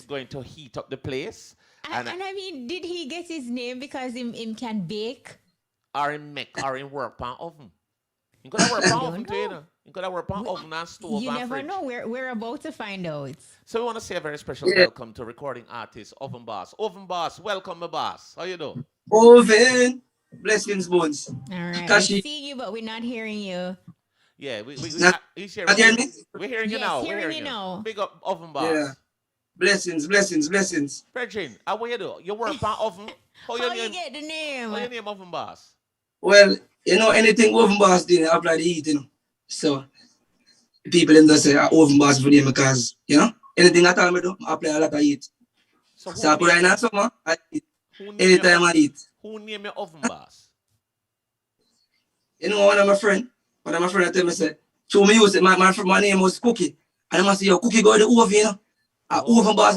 going to heat up the place. And I mean, did he get his name because him can bake? Or him make, or him work pan oven. He could work pan oven too, you know. He Could I work on oven and stove You and never fridge? know. We're about to find out. So we want to say a very special welcome to recording artist Oven Boss. Oven Boss, welcome, my boss. How you doing? Oven, blessings, bones. All right. Kashi. We see you, but we're not hearing you. Yeah, he's hearing Not hearing me? We're hearing you Yes, now. We're hearing hearing you you. now. Big up Oven Boss. Yeah. Blessings, blessings, blessings. Virgin, how you do? You work on oven? How you get the name? How your name Oven Boss? Well, you know, anything oven boss did, I apply the heat, you know. So, people in there say, oven boss for them because, you know, anything I tell me do, I apply a lot of heat. So I put in summer, I eat. Anytime I eat. Who name your Oven Boss? You know, one of my friend tell me, say, show me use it, my name was Cookie. And I must say, your Cookie go to the oven, you know. Oven boss.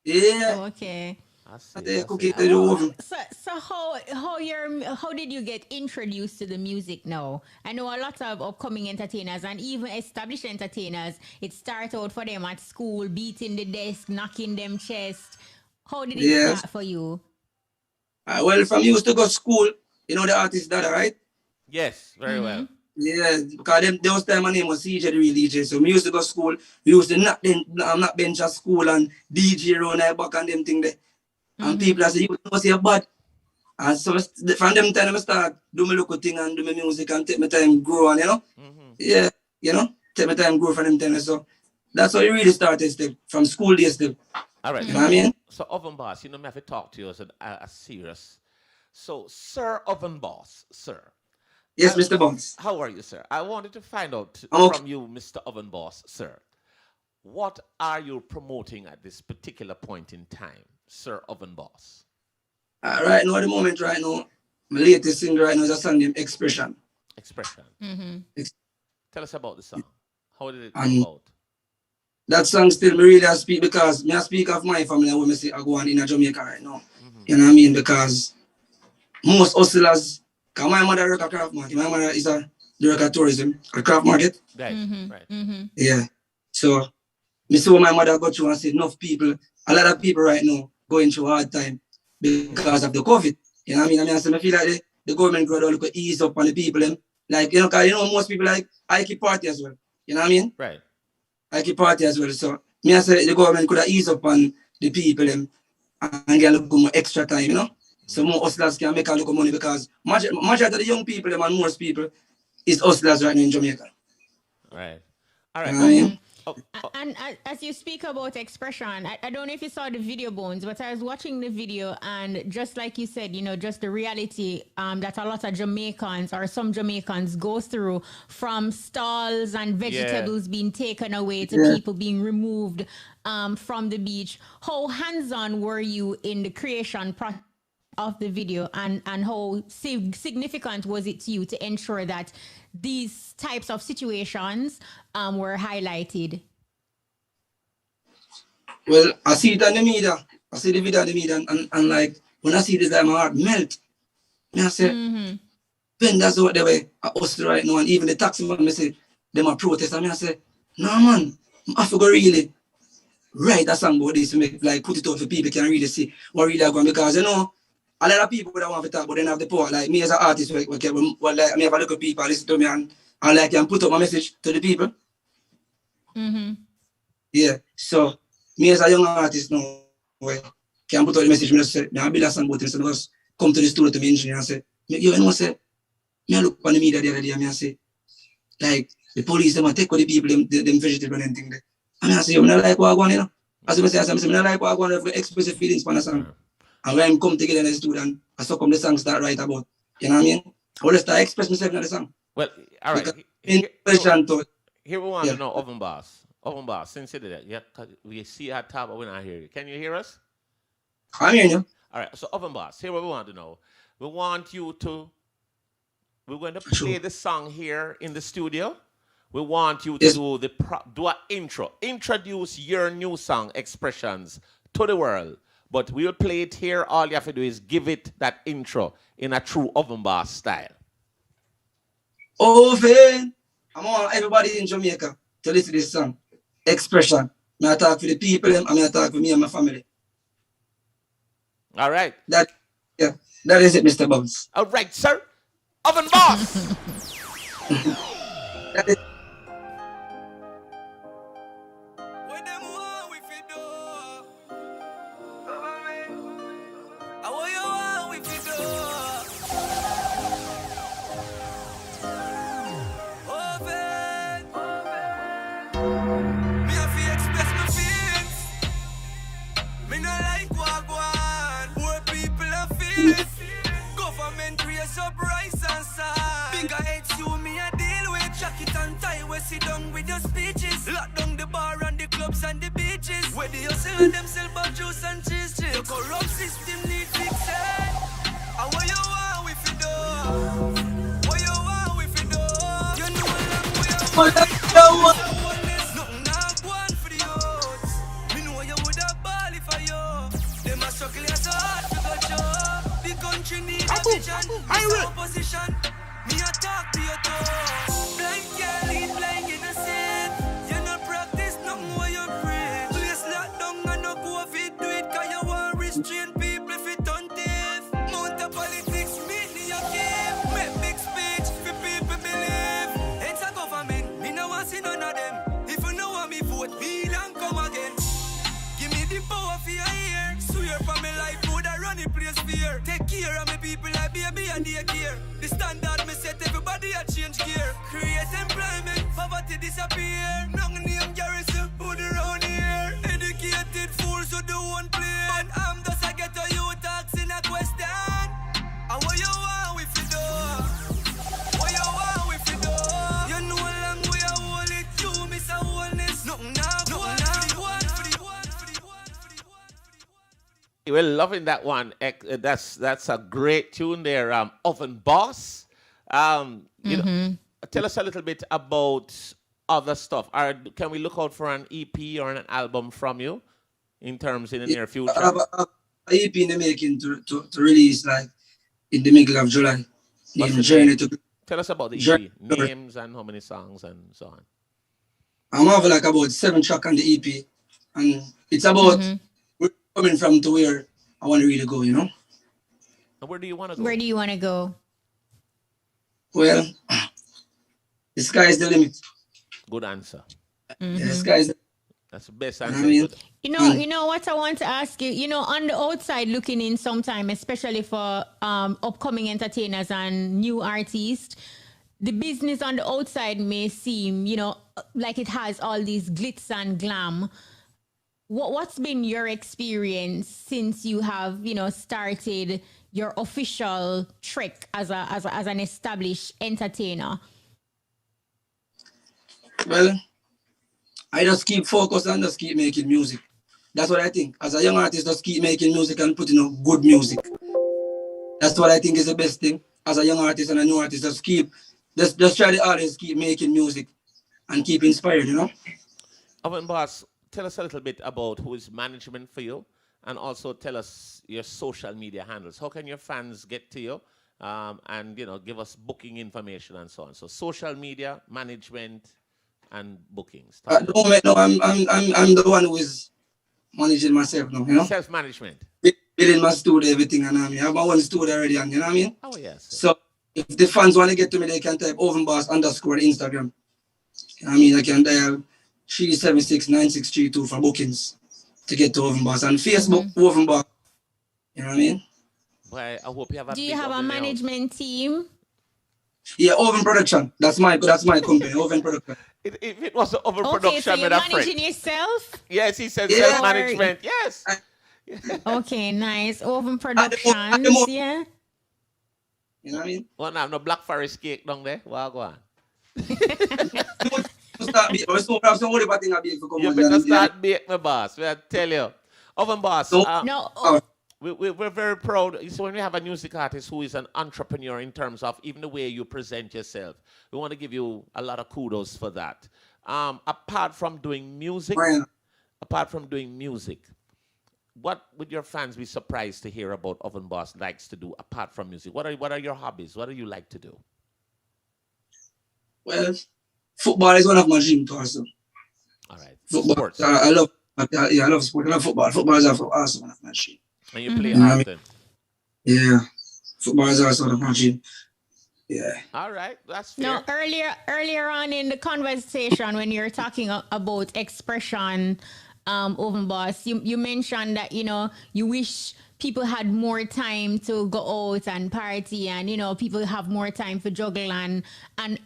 Yeah. Oh, okay. I say, Cookie to the oven. So how did you get introduced to the music now? I know a lot of upcoming entertainers and even established entertainers, it started out for them at school, beating the desk, knocking them chest. How did it start for you? Well, from used to go to school, you know the artist that, right? Yes, very well. Yeah, because those time my name was CJ, the real DJ. So we used to go to school, we used to not bench at school and DJ around the back and them thing there. And people say, you must say bad. And so from them time I start do my local thing and do my music and take my time grow and you know. Yeah, you know, take my time grow from them time. So that's how it really started still, from school days still. All right. You know what I mean? So Oven Boss, you know, me have to talk to you as a serious. So, Sir Oven Boss, sir. Yes, Mr. Boss. How are you, sir? I wanted to find out from you, Mr. Oven Boss, sir. What are you promoting at this particular point in time, Sir Oven Boss? Right now, at the moment, right now, my latest single right now is a song named Expression. Expression. Tell us about the song. How did it And come about? that song still me really speak because me I speak of my family when me say I go on in Jamaica right now. You know what I mean? Because most hustlers, because my mother work at craft market. My mother is a director of tourism at craft market. Right, right. Yeah. So me see what my mother got through and said enough people, a lot of people right now going through a hard time because of the COVID. You know what I mean? I feel like the government could ease up on the people. Like, you know, because you know most people like I keep party as well. You know what I mean? Right. I keep party as well. So me I say the government could ease up on the people and get a little more extra time, you know? So more hustlers can make a little money because majority of the young people and most people is hustlers right now in Jamaica. Right. All right. And as you speak about expression, I don't know if you saw the video, Bones, but I was watching the video and just like you said, you know, just the reality that a lot of Jamaicans or some Jamaicans go through from stalls and vegetables being taken away to people being removed from the beach. How hands-on were you in the creation process of the video and how significant was it to you to ensure that these types of situations were highlighted? Well, I see it on the media. I see the video on the media and like when I see this, my heart melt. I say, Ben, that's what they were hustling right now. And even the taxi man, I say, them are protest. I say, no man, I have to go really write a song about this to make like put it out for people can really see what really are going because you know a lot of people that want to talk but they don't have the power. Like me as an artist, like I have a look at people listen to me and like can put up my message to the people. Yeah. So me as a young artist now, can put out the message. Me just say, I build a song about this and just come to the studio to me engineer and say, you know say, me I look on the media the other day and I say, like the police them take all the people them vegetable and thing there. And I say, I don't like what I want, you know. As I say, I don't like what I want to express the feelings for the song. And when I come together in the studio and I so come the song start write about. You know what I mean? I will start express myself in the song. Well, all right. Here we want to know Oven Boss. Oven Boss, since you did that, yeah, we see our top, but we not hear you. Can you hear us? I'm hearing you. All right, so Oven Boss, here what we want to know. We're going to play the song here in the studio. We want you to do an intro. Introduce your new song, Expressions, to the world. But we'll play it here. All you have to do is give it that intro in a true Oven Boss style. Oven! I want everybody in Jamaica to listen to this song. Expression. I talk for the people and I talk for me and my family. All right. That is it, Mr. Bones. All right, sir. Oven Boss! Government raise up rice and salt. Bigger heads you me a deal with. Jacket and tie we sit down with your speeches. Lock down the bar and the clubs and the beaches. Where the hustle and them sell bad juice and cheese chips. The corrupt system need fixing. And what you want we fi do? What you want we fi do? You know we are nothing not one for the youths. Me know you woulda ball if I you. Them a struggle so hard to go job. The country need a vision. This opposition. Me a talk to your toe. Blind girl lead blind innocent. You no practice nothing what you preach. Place lock down and no go fit do it. Cause you want restrain people fit on thief. Mount of politics meet me your game. Make big speech for people believe. It's a government. Me no want see none of them. If you know want me vote, me and come again. Give me the power for your ear. Swear for me life, would I run the place fear. Take care of me people like baby and daycare. The standard me set, everybody a change gear. Create employment, poverty disappear. None name garrison, put around here. Educated fools who do one play. But I'm just a get a youth asking a question. And what you want we fi do? What you want we fi do? You know how long we a hold it. You miss a wholeness. Nothing now, one for the one. We're loving that one. That's a great tune there. Oven Boss. You know, tell us a little bit about other stuff. Can we look out for an EP or an album from you in the near future? I have an EP in the making to release like in the middle of July. Tell us about the EP, names and how many songs and so on. I'm having like about 7 tracks on the EP, and it's about we're coming from to where I want to really go, you know. And where do you want to go? Where do you want to go? Well, the sky is the limit. Good answer. Yeah, the sky is. That's the best answer. You know what I want to ask you. You know, on the outside looking in, sometime, especially for upcoming entertainers and new artists, the business on the outside may seem, you know, like it has all these glitz and glam. What's been your experience since you have, you know, started your official trek as an established entertainer? Well, I just keep focused and just keep making music. That's what I think. As a young artist, just keep making music and putting out good music. That's what I think is the best thing. As a young artist and a new artist, just try the hardest, keep making music and keep inspired, you know? Oven Boss, tell us a little bit about who is management for you, and also tell us your social media handles. How can your fans get to you, and you know, give us booking information and so on. So social media, management, and bookings. At the moment, no, I'm the one who is managing myself now, you know. Self-management. Building my studio, everything, and I have my own studio already, and you know what I mean. Oh yes. So if the fans want to get to me, they can type OvenBoss _ Instagram. You know what I mean, I can dial 3769632 for bookings to get to OvenBoss, and Facebook OvenBoss. You know what I mean? Well, I hope you have. Do you have a management team? Yeah, Oven Production. That's my company, Oven Production. If it was an overproduction, okay, so you're managing yourself? Yes, he said self-management. Yes. Okay, nice. Oven Productions, yeah. You know what I mean? Well, now, no Black Forest cake down there. Well, go on. You better start bake, my boss. I tell you. Oven Boss. We're very proud. So when we have a music artist who is an entrepreneur in terms of even the way you present yourself, we want to give you a lot of kudos for that. Apart from doing music, what would your fans be surprised to hear about Oven Boss likes to do apart from music? What are your hobbies? What do you like to do? Well, football is one of my dreams also. All right. Football. Sports. I love sport. I love football. Football is also one of my dreams. And you play often? Yeah. Football is also one of my dreams. Yeah. All right, that's fair. No, earlier on in the conversation when you're talking about expression, Oven Boss, you mentioned that you wish people had more time to go out and party, and people have more time for juggle and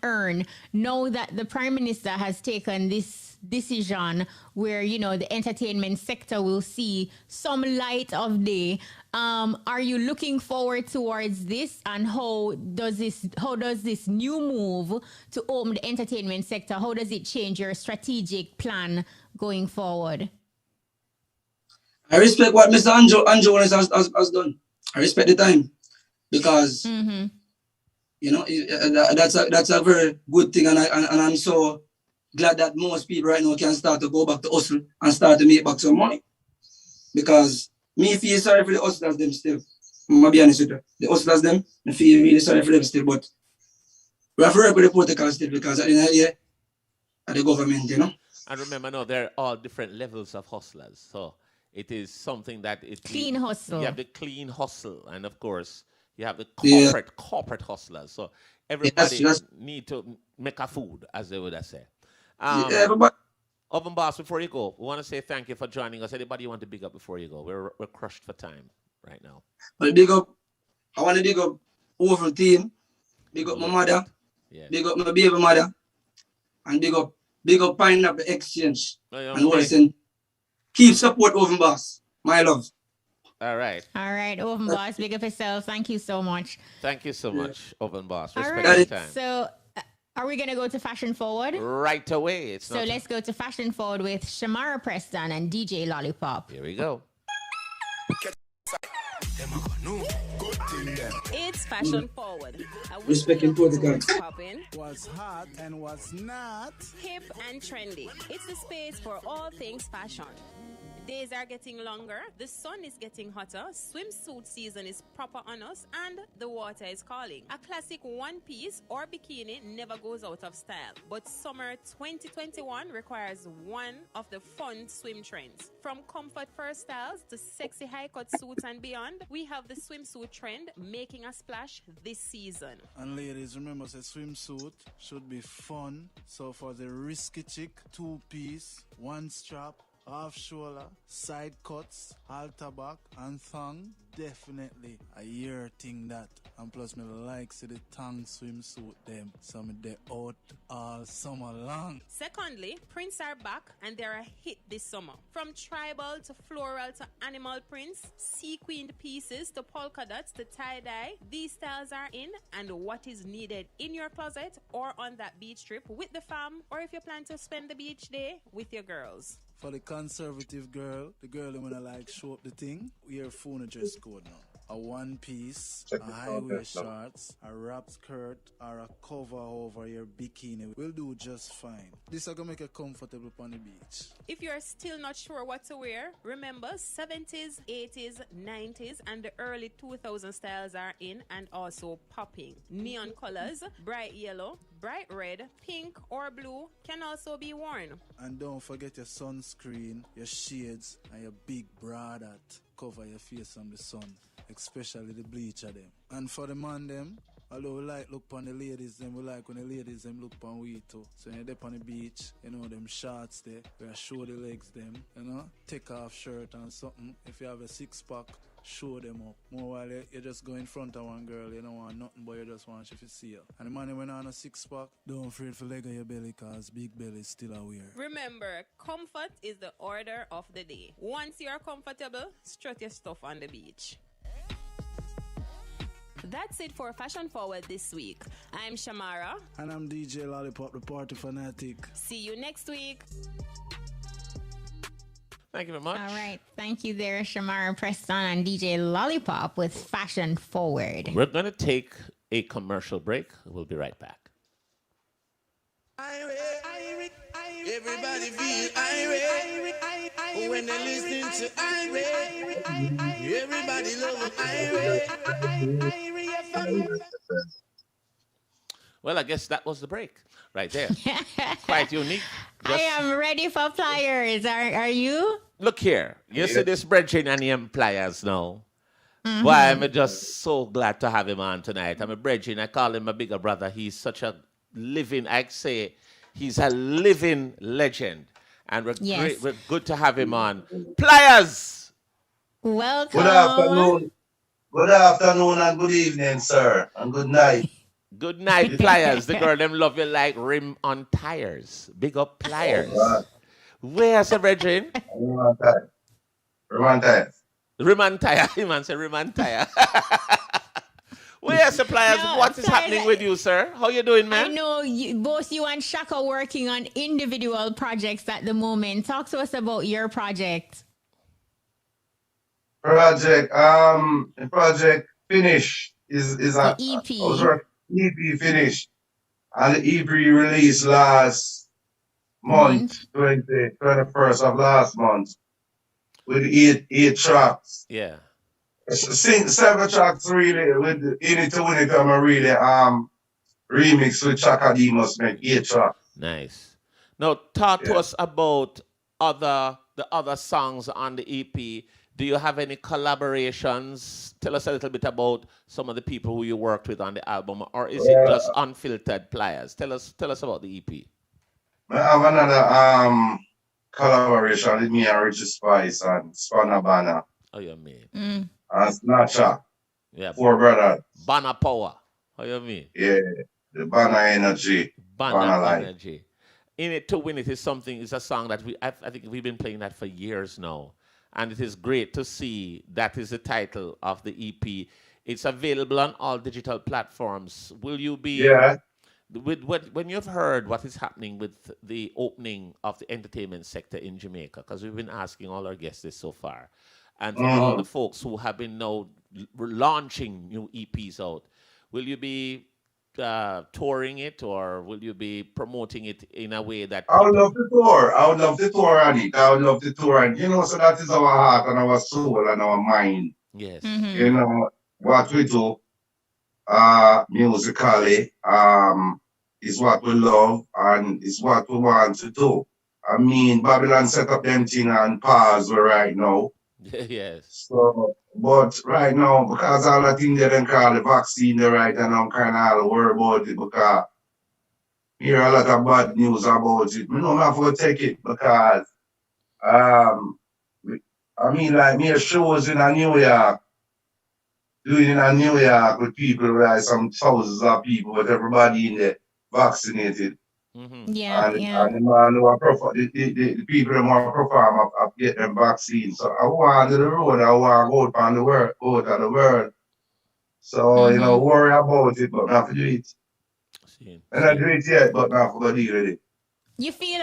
earn. Now that the Prime Minister has taken this decision where the entertainment sector will see some light of day, are you looking forward towards this, and how does this new move to open the entertainment sector, how does it change your strategic plan going forward? I respect what Mr. Anjo has done. I respect the time because that's a very good thing, and I'm so glad that most people right now can start to go back to hustle and start to make back some money. Because me feel sorry for the hustlers them still. I'm gonna be honest with you. The hustlers them, I feel really sorry for them still, but we have to work with the protocol still, because at the end of the day, at the government, And remember, no, there are all different levels of hustlers. So it is something that it clean hustle. You have the clean hustle, and of course you have the corporate hustlers. So everybody need to make a food, as they would say. Everybody. Oven Boss, before you go, we want to say thank you for joining us. Anybody you want to big up before you go? We're crushed for time right now. Well, I want to big up over team, big up my mother, big up my baby mother, and big up Pineapple Exchange. And what I saying, keep support Oven Boss. My love. All right, Oven Boss, big up yourself. Thank you so much. Thank you so much, Oven Boss. Respect All right, your time. so are we going to go to Fashion Forward? Right away. Let's go to Fashion Forward with Shamara Preston and DJ Lollipop. Here we go. It's Fashion Forward. Respecting protocol. What's hot and what's not. Hip and trendy. It's the space for all things fashion. Days are getting longer, the sun is getting hotter, swimsuit season is proper on us, and the water is calling. A classic one-piece or bikini never goes out of style, but summer 2021 requires one of the fun swim trends. From comfort first styles to sexy high-cut suits and beyond, we have the swimsuit trend making a splash this season. And ladies, remember, the swimsuit should be fun. So for the risky chick, two-piece, one strap, half shoulder, side cuts, halter back, and thong, definitely a year thing that. And plus me like see the tongue swimsuit them, so me they out all summer long. Secondly, prints are back and they're a hit this summer. From tribal to floral to animal prints, sequined pieces to polka dots to tie-dye, these styles are in, and what is needed in your closet or on that beach trip with the fam, or if you plan to spend the beach day with your girls. For the conservative girl, the girl who wanna like show up the thing, we are phone dress code now. A one piece, a high waist shorts, a wrap skirt, or a cover over your bikini will do just fine. This is gonna make you comfortable on the beach. If you're still not sure what to wear, remember 70s, 80s, 90s, and the early 2000 styles are in and also popping. Neon colors, bright yellow, bright red, pink, or blue can also be worn. And don't forget your sunscreen, your shades, and your big broad hat. Cover your face from the sun, especially the bleacher them. And for the man them, although we like look on the ladies them, we like when the ladies them look on we too. So when you're on the beach, them shorts there, where show the legs them, take off shirt and something. If you have a six-pack, show them up. More while you just go in front of one girl, you don't want nothing but you just want she to see her. And the man when on a six-pack, don't afraid for leg of your belly, cause big belly is still aware. Remember, comfort is the order of the day. Once you're comfortable, strut your stuff on the beach. That's it for Fashion Forward this week. I'm Shamara. And I'm DJ Lollipop, the party fanatic. See you next week. Thank you very much. All right. Thank you there, Shamara Preston and DJ Lollipop with Fashion Forward. We're going to take a commercial break. We'll be right back. Everybody feel irate when they listen to irate. Everybody love irate. Well, I guess that was the break right there. Quite unique. I am ready for Pliers. Are you? Look here. You see this brethren and him Pliers now. Boy, I'm just so glad to have him on tonight. I'm a brethren. I call him my bigger brother. He's such a living, I'd say, he's a living legend. And we're good to have him on. Pliers! Welcome. Good afternoon. Good afternoon and good evening, sir. And good night. Good night, Pliers. The girl them love you like rim on tires. Big up Pliers. Oh, where's the brethren? Rim on tires. Rim on tire. He man say rim on tire. Where's the Pliers? What is happening with you, sir? How you doing, man? I know both you and Shaka are working on individual projects at the moment. Talk to us about your project. The project finish is the EP. EP finished. And the EP released last month, 21st of last month, with eight tracks. Yeah. Seven tracks really with In It to Win It. I'm really remix with Chaka D must make 8 tracks. Nice. Now talk to us about the other songs on the EP. Do you have any collaborations? Tell us a little bit about some of the people who you worked with on the album, or is it just unfiltered Pliers? Tell us about the EP. I have another collaboration with me and Richie Spice and Spanner Banner. Oh, you mean? And Snatcher. Yeah. 4 brothers. Banner Power. How you mean? Yeah. The Banner Energy. Banner Energy. In It to Win It is a song that I think we've been playing that for years now. And it is great to see that is the title of the EP. It's available on all digital platforms. Will you be... Yeah. When you've heard what is happening with the opening of the entertainment sector in Jamaica, because we've been asking all our guests this so far, and for all the folks who have been now launching new EPs out, will you be touring it, or will you be promoting it in a way that... I would love to tour. I would love to tour on it. I would love to tour. And, so that is our heart and our soul and our mind. Yes. What we do musically is what we love and is what we want to do. I mean, Babylon set up them thing and pause right now. Yes. So, but right now, because all the things they don't call the vaccine there right, and I'm kind of all worried about it because I hear a lot of bad news about it. I don't have to take it because, like me shows in New York, doing in New York with people, like some thousands of people, but everybody in there vaccinated. Yeah, and the people that want to perform of get them vaccine. So I want to the road, I want to go out on the world, the world. So, worry about it, but not to do it. And I do it yet, but not for deal with it. You feel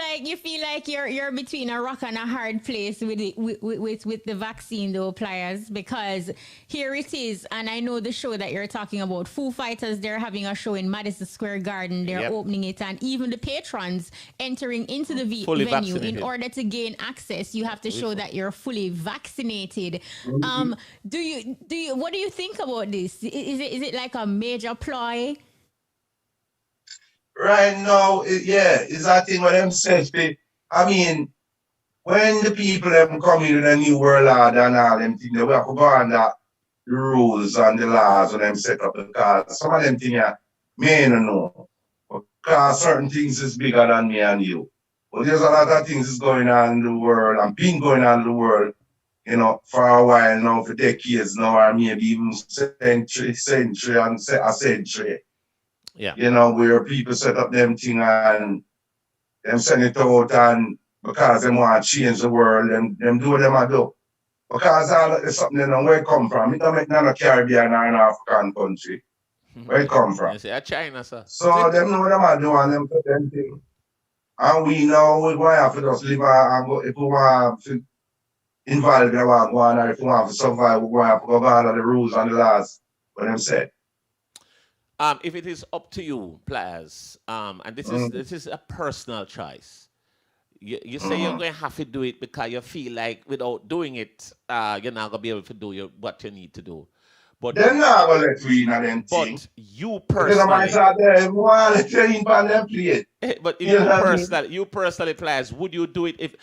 like you're between a rock and a hard place with the vaccine though, Pliers, because here it is, and I know the show that you're talking about, Foo Fighters, they're having a show in Madison Square Garden, they're opening it, and even the patrons entering into the venue vaccinated. In order to gain access, you have to show that you're fully vaccinated. What do you think about this? Is it like a major ploy? Right now, it's that thing what them say. I mean, when the people them come in with a new world order and all them things, we have to go under the rules and the laws when them set up, because some of them things may not know. Because certain things is bigger than me and you. But there's a lot of things is going on in the world and been going on in the world, for a while now, for decades now, or maybe even century and a century. Yeah. Where people set up them thing and them send it out, and because they want to change the world, them do what them do. Because all it's something they know where it come from. It don't make none of Caribbean or an African country. Where it come from. You say China, sir. So them know what them do and them put them thing. And we know we're going to have to just live and go, if we want to involve them and go on, or if we want to survive, we're going to have to go by all the rules and the laws, what them said. If it is up to you, Pliers, and this is a personal choice. You say you're going to have to do it because you feel like without doing it, you're not going to be able to do what you need to do. But Them not gonna let we in on them but things. you Because I might personally, start there, want to let you in on them plate. but if You know what I mean? you personally, Pliers, would you do it if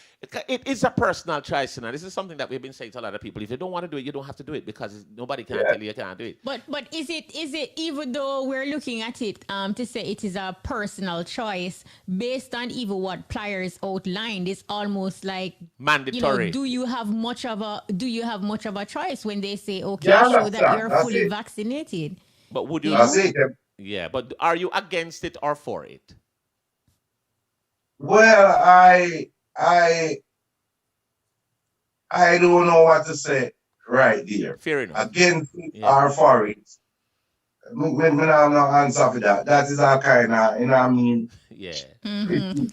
it is a personal choice? You know, this is something that we've been saying to a lot of people. If you don't want to do it, you don't have to do it because nobody can tell you can't do it. But is it even though we're looking at it to say it is a personal choice based on even what Pliers outlined, it's almost like mandatory. Do you have much of a choice when they say okay, Yeah, show that you're that's fully it. vaccinated? But would you? That's it. Yeah, but are you against it or for it? Well, I don't know what to say right there. Fair enough. Against it or for it. Me have no answer for that. That is all kind of, you know what I mean? Yeah. Mm-hmm.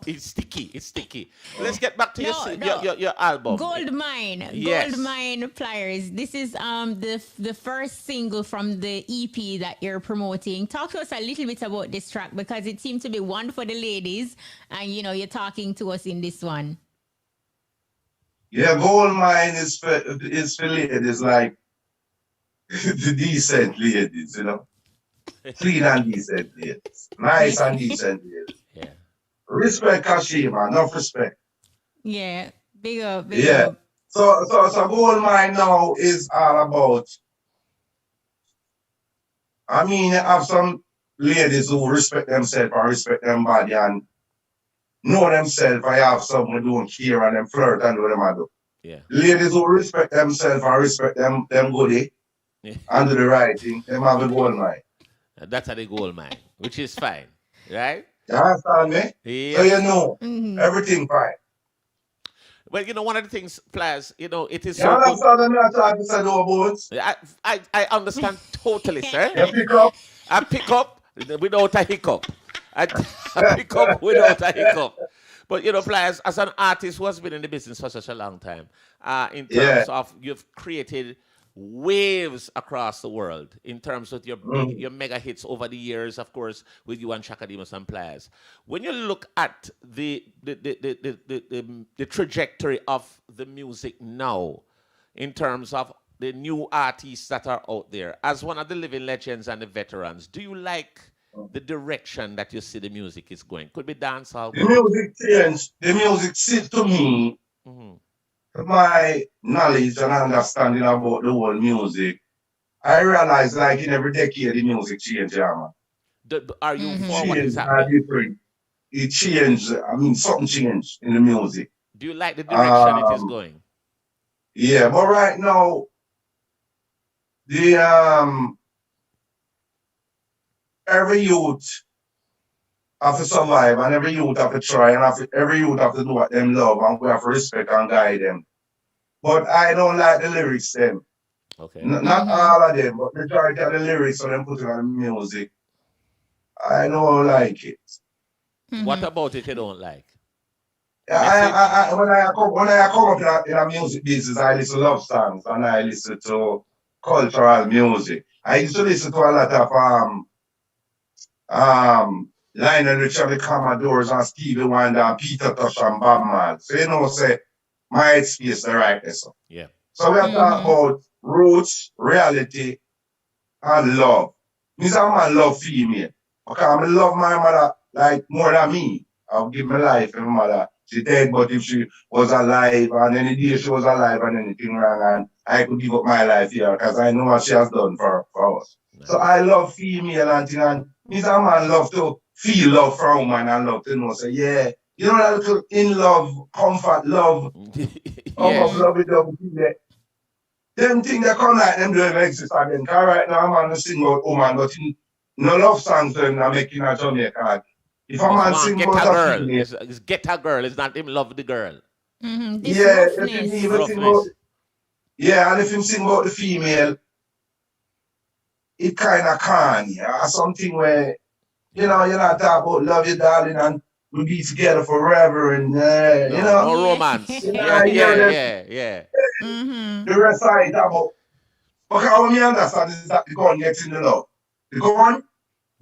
It's sticky. Let's get back to your album. Goldmine Pliers. This is the first single from the EP that you're promoting. Talk to us a little bit about this track because it seems to be one for the ladies, and you're talking to us in this one. Yeah, Goldmine is for ladies like the decent ladies, clean and decent ladies, nice and decent ladies. Yeah. Respect Kashima, enough respect. Yeah, big up. So Goldmine now is all about. I mean, you have some ladies who respect themselves and respect them body and know themselves. I have some who don't care and them flirt and do them I do. Yeah. Ladies who respect themselves and respect them goodie and do the right thing, them have a Goldmine. That's a Goldmine, which is fine, right? You understand me? Yeah. So you know, everything fine. Well, one of the things, Pliers, it is You so understand I'm not talking to no bones? I understand totally, sir. You pick up? I pick up without a hiccup. I pick up without a hiccup. But, Pliers, as an artist who has been in the business for such a long time, in terms of you've created waves across the world in terms of your mega hits over the years, of course, with you and Chaka Demus and Pliers. When you look at the trajectory of the music now, in terms of the new artists that are out there, as one of the living legends and the veterans, do you like the direction that you see the music is going? Could be dancehall. The music changed. The music sit to me. My knowledge and understanding about the whole music, I realize like in every decade the music changes, man. Are you for what is happening? Different. It changed. I mean, something changed in the music. Do you like the direction it is going? Yeah, but right now, the every youth have to survive and every youth have to try and every youth have to do what them love and we have to respect and guide them. But I don't like the lyrics them. Okay. Not all of them, but majority of the lyrics when them put it on the music. I don't like it. What about it you don't like? When I come up in a music business, I listen to love songs and I listen to cultural music. I used to listen to a lot of Lionel Richie and the Commodores and Stevie Wonder and Peter Tosh and Bob Marley. So say my headspace the right lesson. Yeah. So we are talking about roots, reality, and love. Means I'm a love female. Okay, I love my mother like more than me. I'll give my life to my mother. She dead, but if she was alive and any day she was alive and anything wrong, and I could give up my life here because I know what she has done for us. Nice. So I love female and thing, and means a man love to feel love for a woman and love to know, say, yeah, that little in love, comfort, love, love with them. Them things that come like them don't even exist again. Because right now, a man sing about woman, but no love songs to him not making a Jamaica. If a man sing about a female, it's get a girl, it's not him love the girl. And if him sing about the female, it kind of can, something where, you're not talking about love you, darling, and we'll be together forever, and, No romance. Yeah. The rest of it about, because what me understand is that the gun gets in the love. The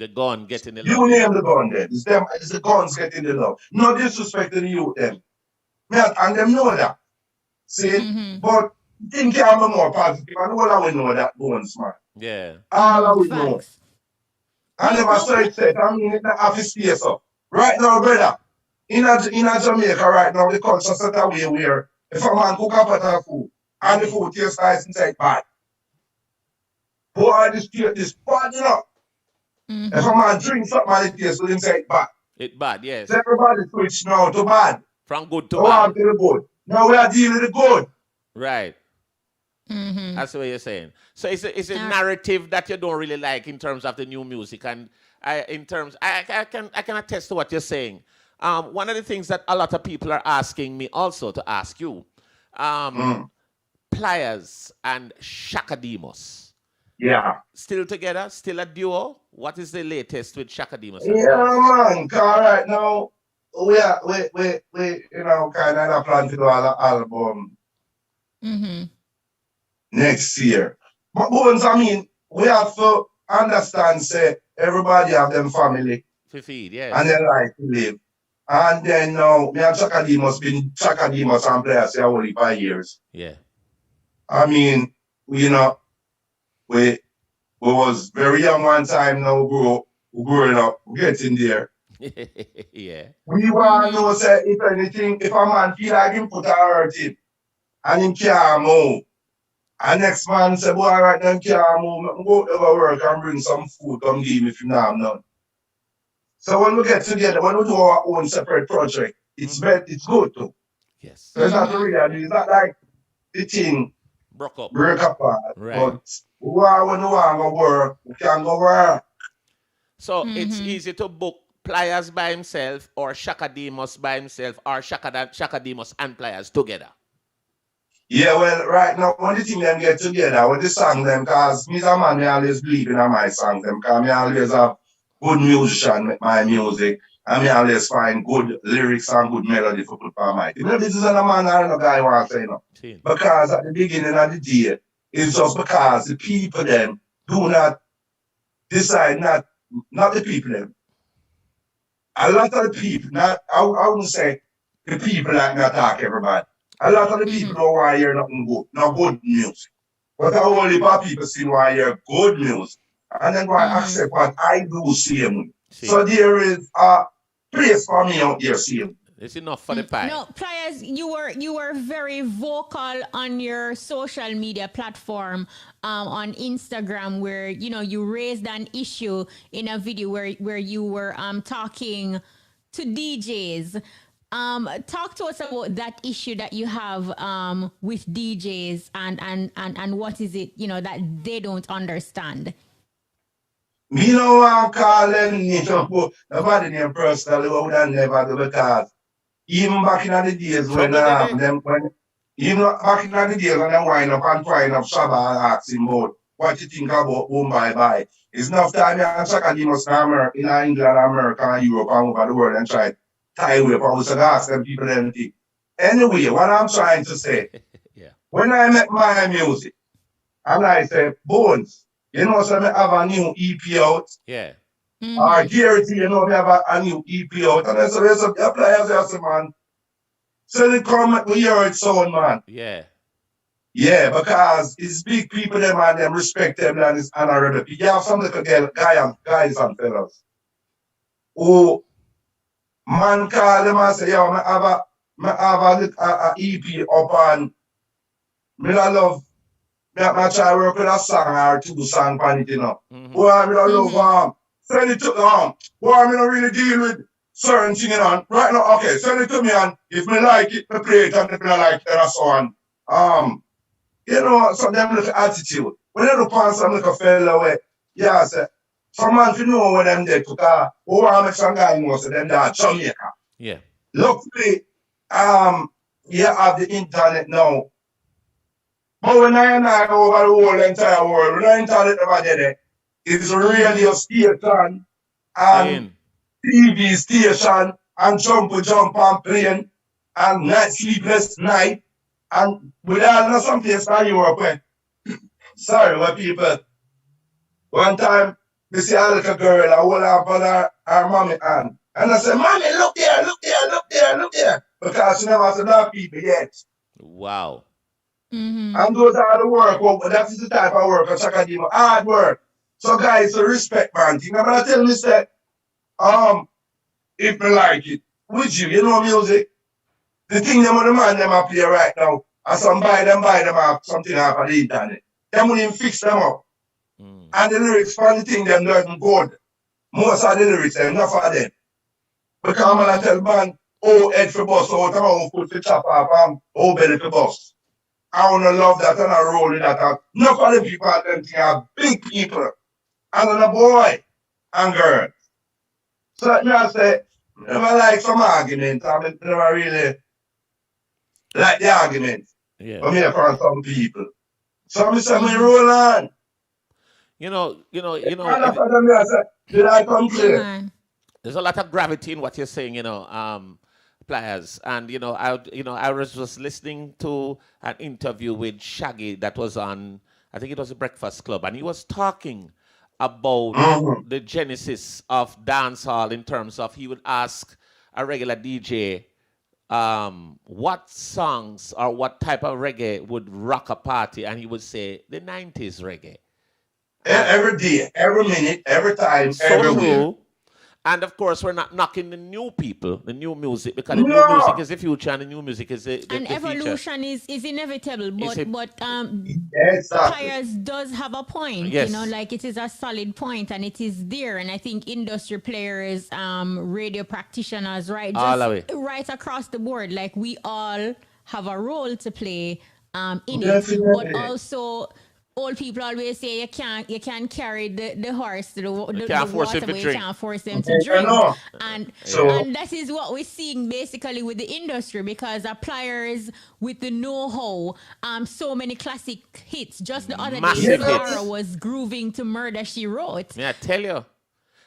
gun getting the love. You name the gun then. It's the guns getting the love. No disrespect to the youth them. And them know that. See? But things can be more positive. And all we know that bones, man. Yeah. All we know. I never saw it said. I mean, it not have to stay so. Right now, brother, in a Jamaica right now, the culture set away where if a man cook a pot of food and the food tastes nice inside bad. Boy, this bad, you know. If a man drinks something and it tastes good inside bad. It's bad, yes. So everybody switch now to bad. From good to Go bad. on to the good. Now we are dealing with the good. Right. That's what you're saying. So it's a narrative that you don't really like in terms of the new music, and I can attest to what you're saying. One of the things that a lot of people are asking me also to ask you, Pliers and Shakademos. Yeah. Still together? Still a duo? What is the latest with Shakademos? Yeah, man. Cause right now we you know kind of plan to do an album next year. But Bones, I mean, we have to understand, say, everybody have them family. To feed, yes. And they like to live. And then now, me and Shakademos been Shakademos and Pliers here only 5 years. Yeah. I mean, we was very young one time now, growing up, getting there. Yeah. We want to know, say, if anything, if a man feel like him put a hurt him, and him can't move, and next man say, boy, right now, can't move, go over work and bring some food, come give me if you don't have none. So when we get together, when we do our own separate project, it's good too. Yes. So it's not really, it's not like the thing break apart. Right. But when we want to go work, we can go work. So it's easy to book Pliers by himself or Shakademos by himself or Shakademos and Pliers together. Yeah, well, right now, when the team them get together, when the song them, because me as a man, I always believe in my songs them, because I always have good musician with my music, and I always find good lyrics and good melody for put for my team. You know, this is a man or a guy want to say, no. Because at the beginning of the day, it's just because the people them do not decide, not the people them. A lot of the people, I wouldn't say the people like not talk everybody. A lot of the people don't want to hear nothing good, no good music. But a whole heap of people still want to hear good music. And then want to accept what I do same. So there is a place for me out there same. It's enough for the pie. No, Pliers, you were very vocal on your social media platform, on Instagram, where you raised an issue in a video where you were talking to DJs. Talk to us about that issue that you have with DJs and what is it that they don't understand. Me no want to call them nobody name personally, we would have never do, because even back in the days when back in the days when them wind up and twine up Shabba and ask him about what you think about Boom Bye Bye. It's enough time and Shakademos in England, America, and Europe and over the world and try tie with I was ask them people anything. Anyway, what I'm trying to say, when I make my music, and I say, Bones, so I have a new EP out. Yeah. Or guarantee, we have a new EP out. And I say, there's a Pliers, I say, man. So they come, we hear it sound, man. Yeah. Yeah, because it's big people, them, and them respect them, and it's honorable. You have some little guys and fellas who man call them and say, yo, I have a EP up and me not love, me try work with a song or two song on it, Boy, I don't love send it to boy, I don't really deal with certain things, Right now, okay, send it to me, and if me like it, me play it, and if me not like it, then so on. Some them little attitude. When you look on some little fella way, I say, some man to know when them there, because who want to make some guy know, so them there Jamaica. Yeah. Luckily, you have the internet now. But when I over the whole entire world, when the internet over there, it's radio station and TV station and jump on plane and night sleepless night and we all know some place in Europe. Sorry, what people. One time, we see a little girl, I hold her her mommy hand. And I say, Mommy, look there. Because she never said that people yet. Wow. And those are the work. Well, that is the type of work at Shakadima. Hard work. So guys, so respect, man. I'm gonna tell you that if you like it, would you know music? The thing them on the man them up here right now, and some buy them up something off of the internet. Them wouldn't fix them up. And the lyrics for the thing them doesn't good. Most of the lyrics, enough of them. Because I'm gonna tell man, oh head for bus, oh tomorrow foot for chop off, oh belly for bus. I wanna love that and I roll in that. Enough of the people out them thing are big people. And then a boy and girl. So let me say, I never like some arguments. I never really like the arguments. Yeah. But me from some people. So I say, me roll on. You know. Did I come clear? There's a lot of gravity in what you're saying, Pliers. And I was just listening to an interview with Shaggy that was on, I think it was a Breakfast Club, and he was talking about the genesis of dancehall in terms of he would ask a regular DJ what songs or what type of reggae would rock a party, and he would say the 90s reggae. Every day, every minute, every time, everywhere. True. And of course, we're not knocking the new people, the new music, because the new music is the future and the new music is the evolution future. is inevitable, but exactly. Pliers does have a point, yes. Like it is a solid point and it is there. And I think industry players, radio practitioners, right, just right across the board, like we all have a role to play in it, but also. Old people always say you can't carry the horse to the water, but you can't force them to drink. And that is what we're seeing basically with the industry, because our Pliers with the know-how, so many classic hits. Just the other day, Sarah was grooving to Murder, She Wrote. Yeah, I tell you.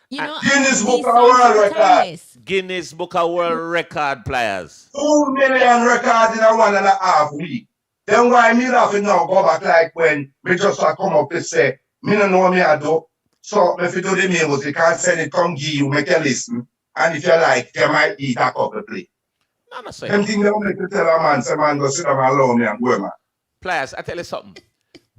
Guinness Book of World Record. Guinness Book of World Record, Pliers. 2 million records in a 1.5 weeks. Then why me laughing now go back like when me just come up and say, me no know me I do. So if you do the music, I send it come give you, make you listen. And if you like, you might eat a couple of play. No, not saying. Them thing they make you tell a man, say man go sit down and allow me and go, man. Pliers, I tell you something.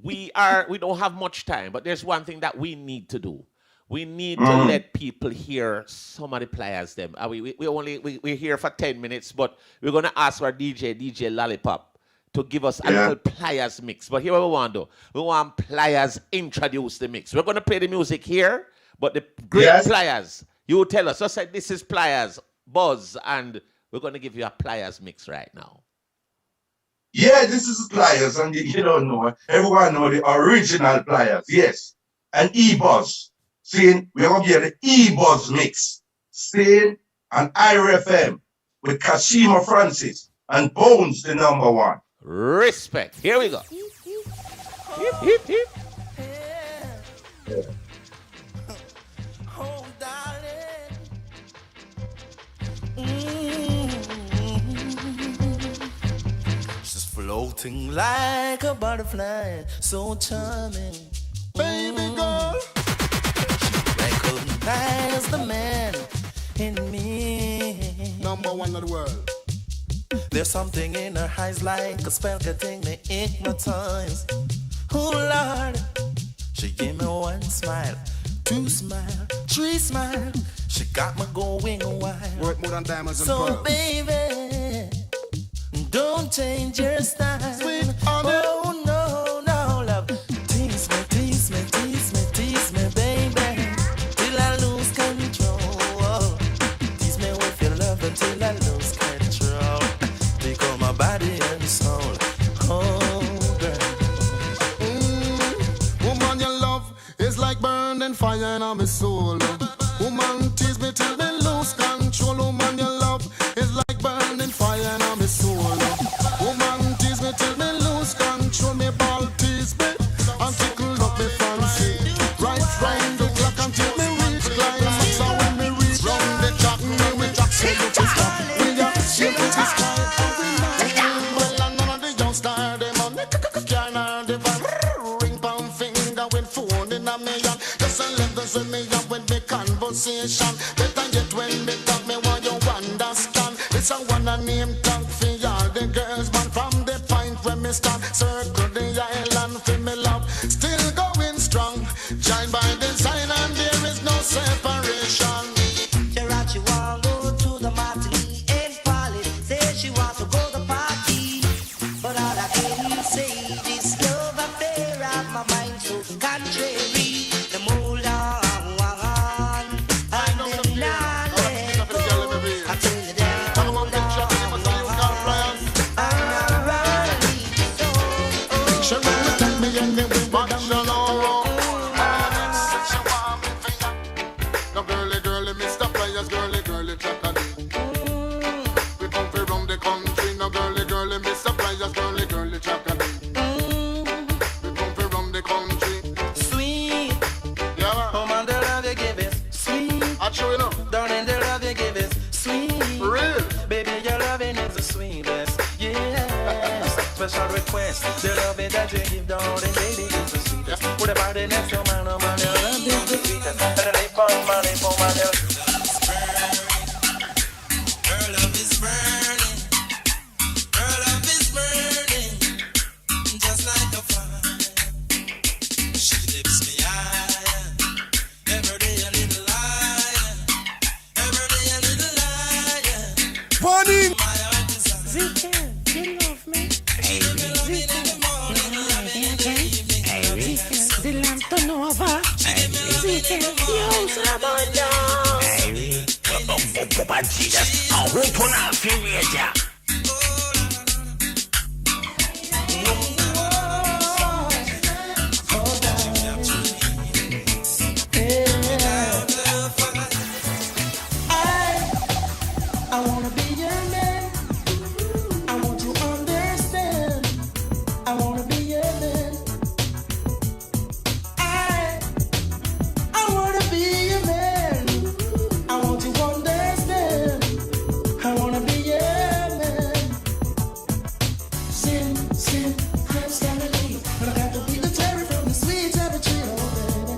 We don't have much time, but there's one thing that we need to do. We need to let people hear some of the Pliers them. We're here for 10 minutes, but we're gonna ask our DJ Lollipop, to give us a little Pliers mix. But here what we want to do. We want Pliers introduce the mix. We're going to play the music here, but the great Pliers, you tell us. Just say this is Pliers, Buzz, and we're going to give you a Pliers mix right now. Yeah, this is Pliers, and you don't know. Everyone know the original Pliers, yes. And EBUZZ. Seeing, we're going to get the EBUZZ mix. Seeing, and IRFM with Kashima Francis and Bones, the #1. Respect. Here we go. Hip, hip. Oh, darling. She's floating like a butterfly, so charming. Baby girl. She recognizes the man in me. #1 of the world. There's something in her eyes like a spell getting me hypnotized. Oh Lord, she gave me 1 smile, 2 smile, 3 smile. She got me going wild. Worth more than diamonds and pearls. pearls. So baby, don't change your style. Sweet honey. Oh no, love. Tease me, tease me, tease me, tease me, baby, till I lose control. Tease me with your love until I lose control. My body and soul, oh girl. Woman, your love is like burning fire in my soul. Woman, tease me till me lose control. Woman, your love is like burning fire in my soul. Woman, tease me till me lose control. Me ball tease me and tickle up me fancy. Right round the clock until me reach climax. So when me reach round the track, me track so you can stop. We are shaping the sky. With me up with me conversation. Better yet when me talk, me want you understand. It's a one name tag for all the girls, man. From the point where me start, sir. loving is the sweetest. Yes, special request. The loving that you give, darling, baby, is the sweetest. Put a body next to man, oh man, your love is the sweetest. And I live on money for man, your love is burning. Her love is burning. Just like a fire. She lifts me higher. Every day a little higher. Every day a little higher. Morning. Zeke, you love me. Zeke, the lamp turn over. Zeke, yo, Samanda. Jesus, I'll open up your radio. I wanna be your man. I want to understand. I wanna be your man. I wanna be your man. I want to understand. I wanna be your man. Sin, I'm standing. But I got to be the cherry from the sweet apple tree, oh baby.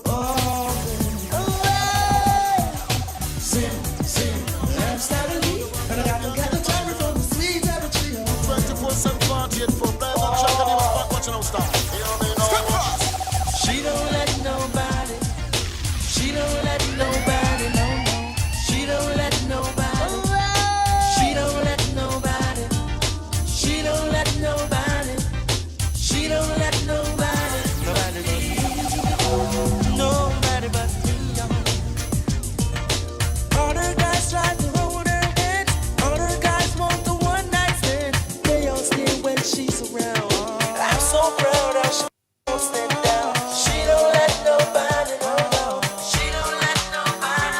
Oh baby. Oh, sin, I'm standing. But I got to get the cherry from the sweet apple tree, oh baby. 24/7 party at 4 Pliers and Chuck and he was back watching our star. Step fast. She don't let nobody. She don't let nobody. No. She don't let nobody. She don't let nobody. She don't let nobody. She don't let nobody. Nobody but me. Nobody but me. All the guys try to hold her hand. All the guys want the one night stand. They all stay when she's around. I'm so proud of she don't stand down. She don't let nobody. She don't let nobody.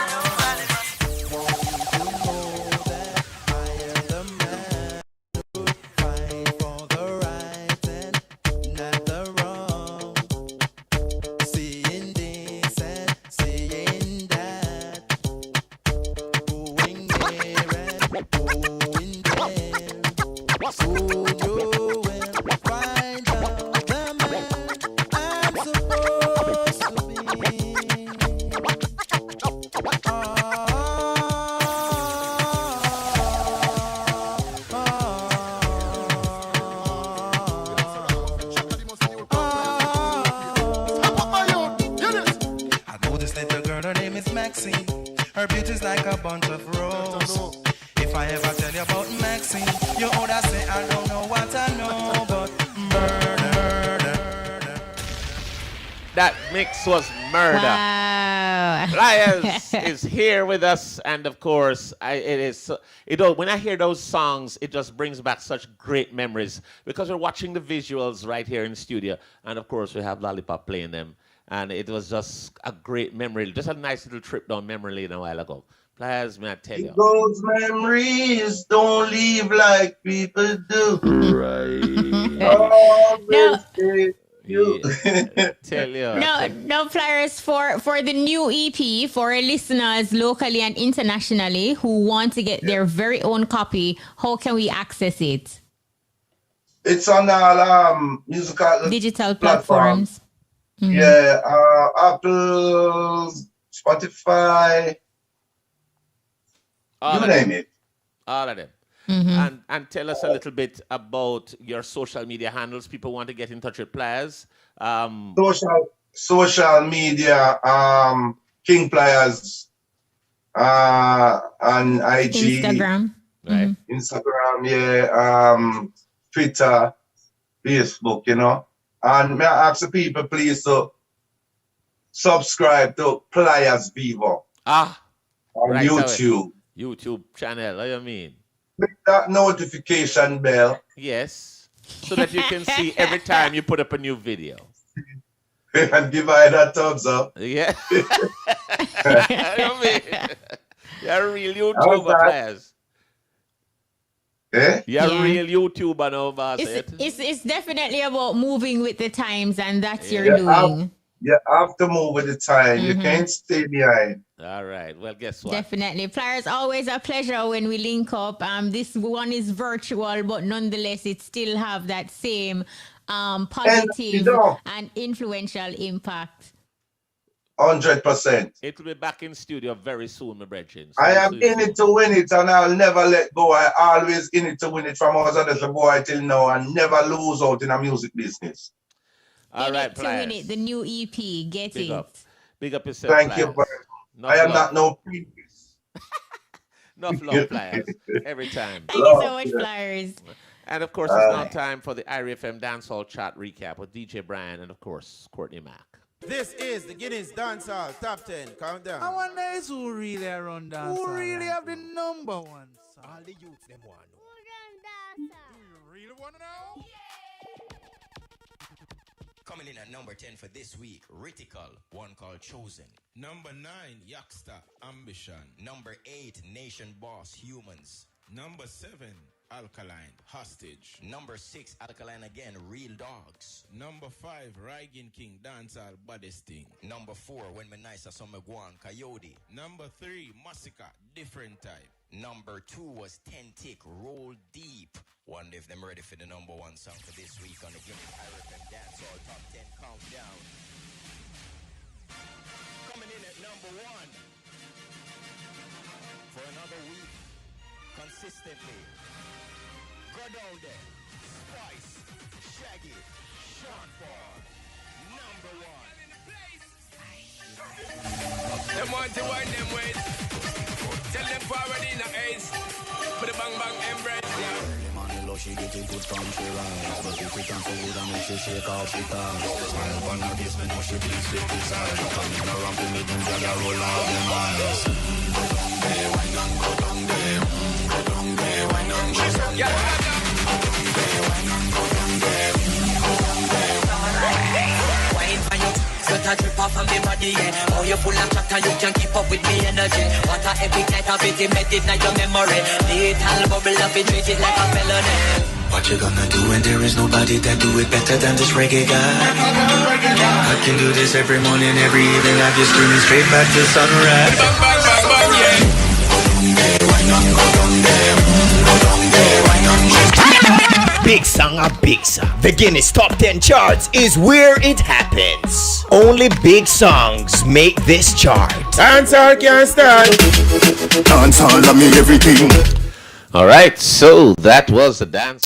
I know this little girl, her name is Maxine. Her beauty's like a bunch of roses. If I ever tell you about Maxine, you oughta say I don't know what I know, but murder. That mix was murder. Wow. Pliers is here with us, and of course, when I hear those songs, it just brings back such great memories because we're watching the visuals right here in the studio, and of course, we have Lollipop playing them, and it was just a great memory, just a nice little trip down memory lane a while ago. Pliers, may I tell you? Those memories don't leave like people do. Right. Oh, No. you. Tell you. No, Pliers, for the new EP, for our listeners locally and internationally who want to get their very own copy, how can we access it? It's on all musical Digital platforms. Mm-hmm. Yeah, Apple, Spotify, you name it. All of them. Mm-hmm. And tell us a little bit about your social media handles. People want to get in touch with Pliers. Social media, King Pliers, on IG, Instagram. Right. Instagram, yeah, Twitter, Facebook, you know. And may I ask the people please to subscribe to Pliers Vivo on right YouTube. Away. YouTube channel, what do you mean? Click that notification bell. Yes. So that you can see every time you put up a new video. And give I that thumbs up. Yeah. I mean, you're a real YouTuber, Pliers. Eh? You're a real YouTuber now, boss. It's definitely about moving with the times, and that's your doing. You have to move with the time. You can't stay behind. All right. Well, guess what? Definitely. Pliers, always a pleasure when we link up. This one is virtual, but nonetheless, it still have that same positive and influential impact. 100%. It will be back in studio very soon, my brethren. I am in it to win it, and I'll never let go. I always in it to win it from us as a boy till now, and never lose out in a music business. All right, to win it, the new EP. Get Big it. up. Big up yourself. Thank you, brother. I am not no previous. Enough love, Pliers. Every time. Thank you so much, Pliers. And of course, it's now time for the Irie FM Dancehall Chat Recap with DJ Brian and, of course, Courtney Mack. This is the Guinness Dancehall Top 10 Countdown. I wonder is who really run dancehall. Who really have the number one song? All the youths them want. Do you really want to know? Coming in at number 10 for this week, Ritical, one called Chosen. Number 9, Yaksta, Ambition. Number 8, Nation Boss, Humans. Number 7, Alkaline, Hostage. Number 6, Alkaline again, Real Dogs. Number 5, Rygin King, Dancehall, Baddest Thing. Number 4, When Me Nice As Some Guan, Coyote. Number 3, Massacre, Different Type. Number 2 was 10 Tick, Roll Deep. Wonder if them ready for the number 1 song for this week on the Guinness Irie FM Dancehall Top 10 Countdown. Coming in at number 1 for another week, consistently. Go down there. Spice, Shaggy, Sean Paul, number 1. Them want to wind them ways. Tell them forward in the ace. Put a bang bang embrace, yeah. She get it good from she rise, but if it can't so good, I make she shake off she ties. Smile on her face, me know she pleased with this eyes. Coming around to me, them jagger roll out them eyes. Go down there, wine and go down there. Go down there, wine and go down there. Go down there, wine and go down there. Go down there. Wine for you, sweat a drip off of me body, yeah. Oh, you full of chatter, you can keep up with me energy. What a epic night of it, embedded in your memory. Little bubble of it, treat it like a felony. What you gonna do when there is nobody that do it better than this reggae guy? I can do this every morning, every evening. I just screaming straight back to sunrise. Big song a big song. The Guinness Top 10 charts is where it happens. Only big songs make this chart. Dancehall can't stand. Dancehall, love me everything. All right, so that was the dance.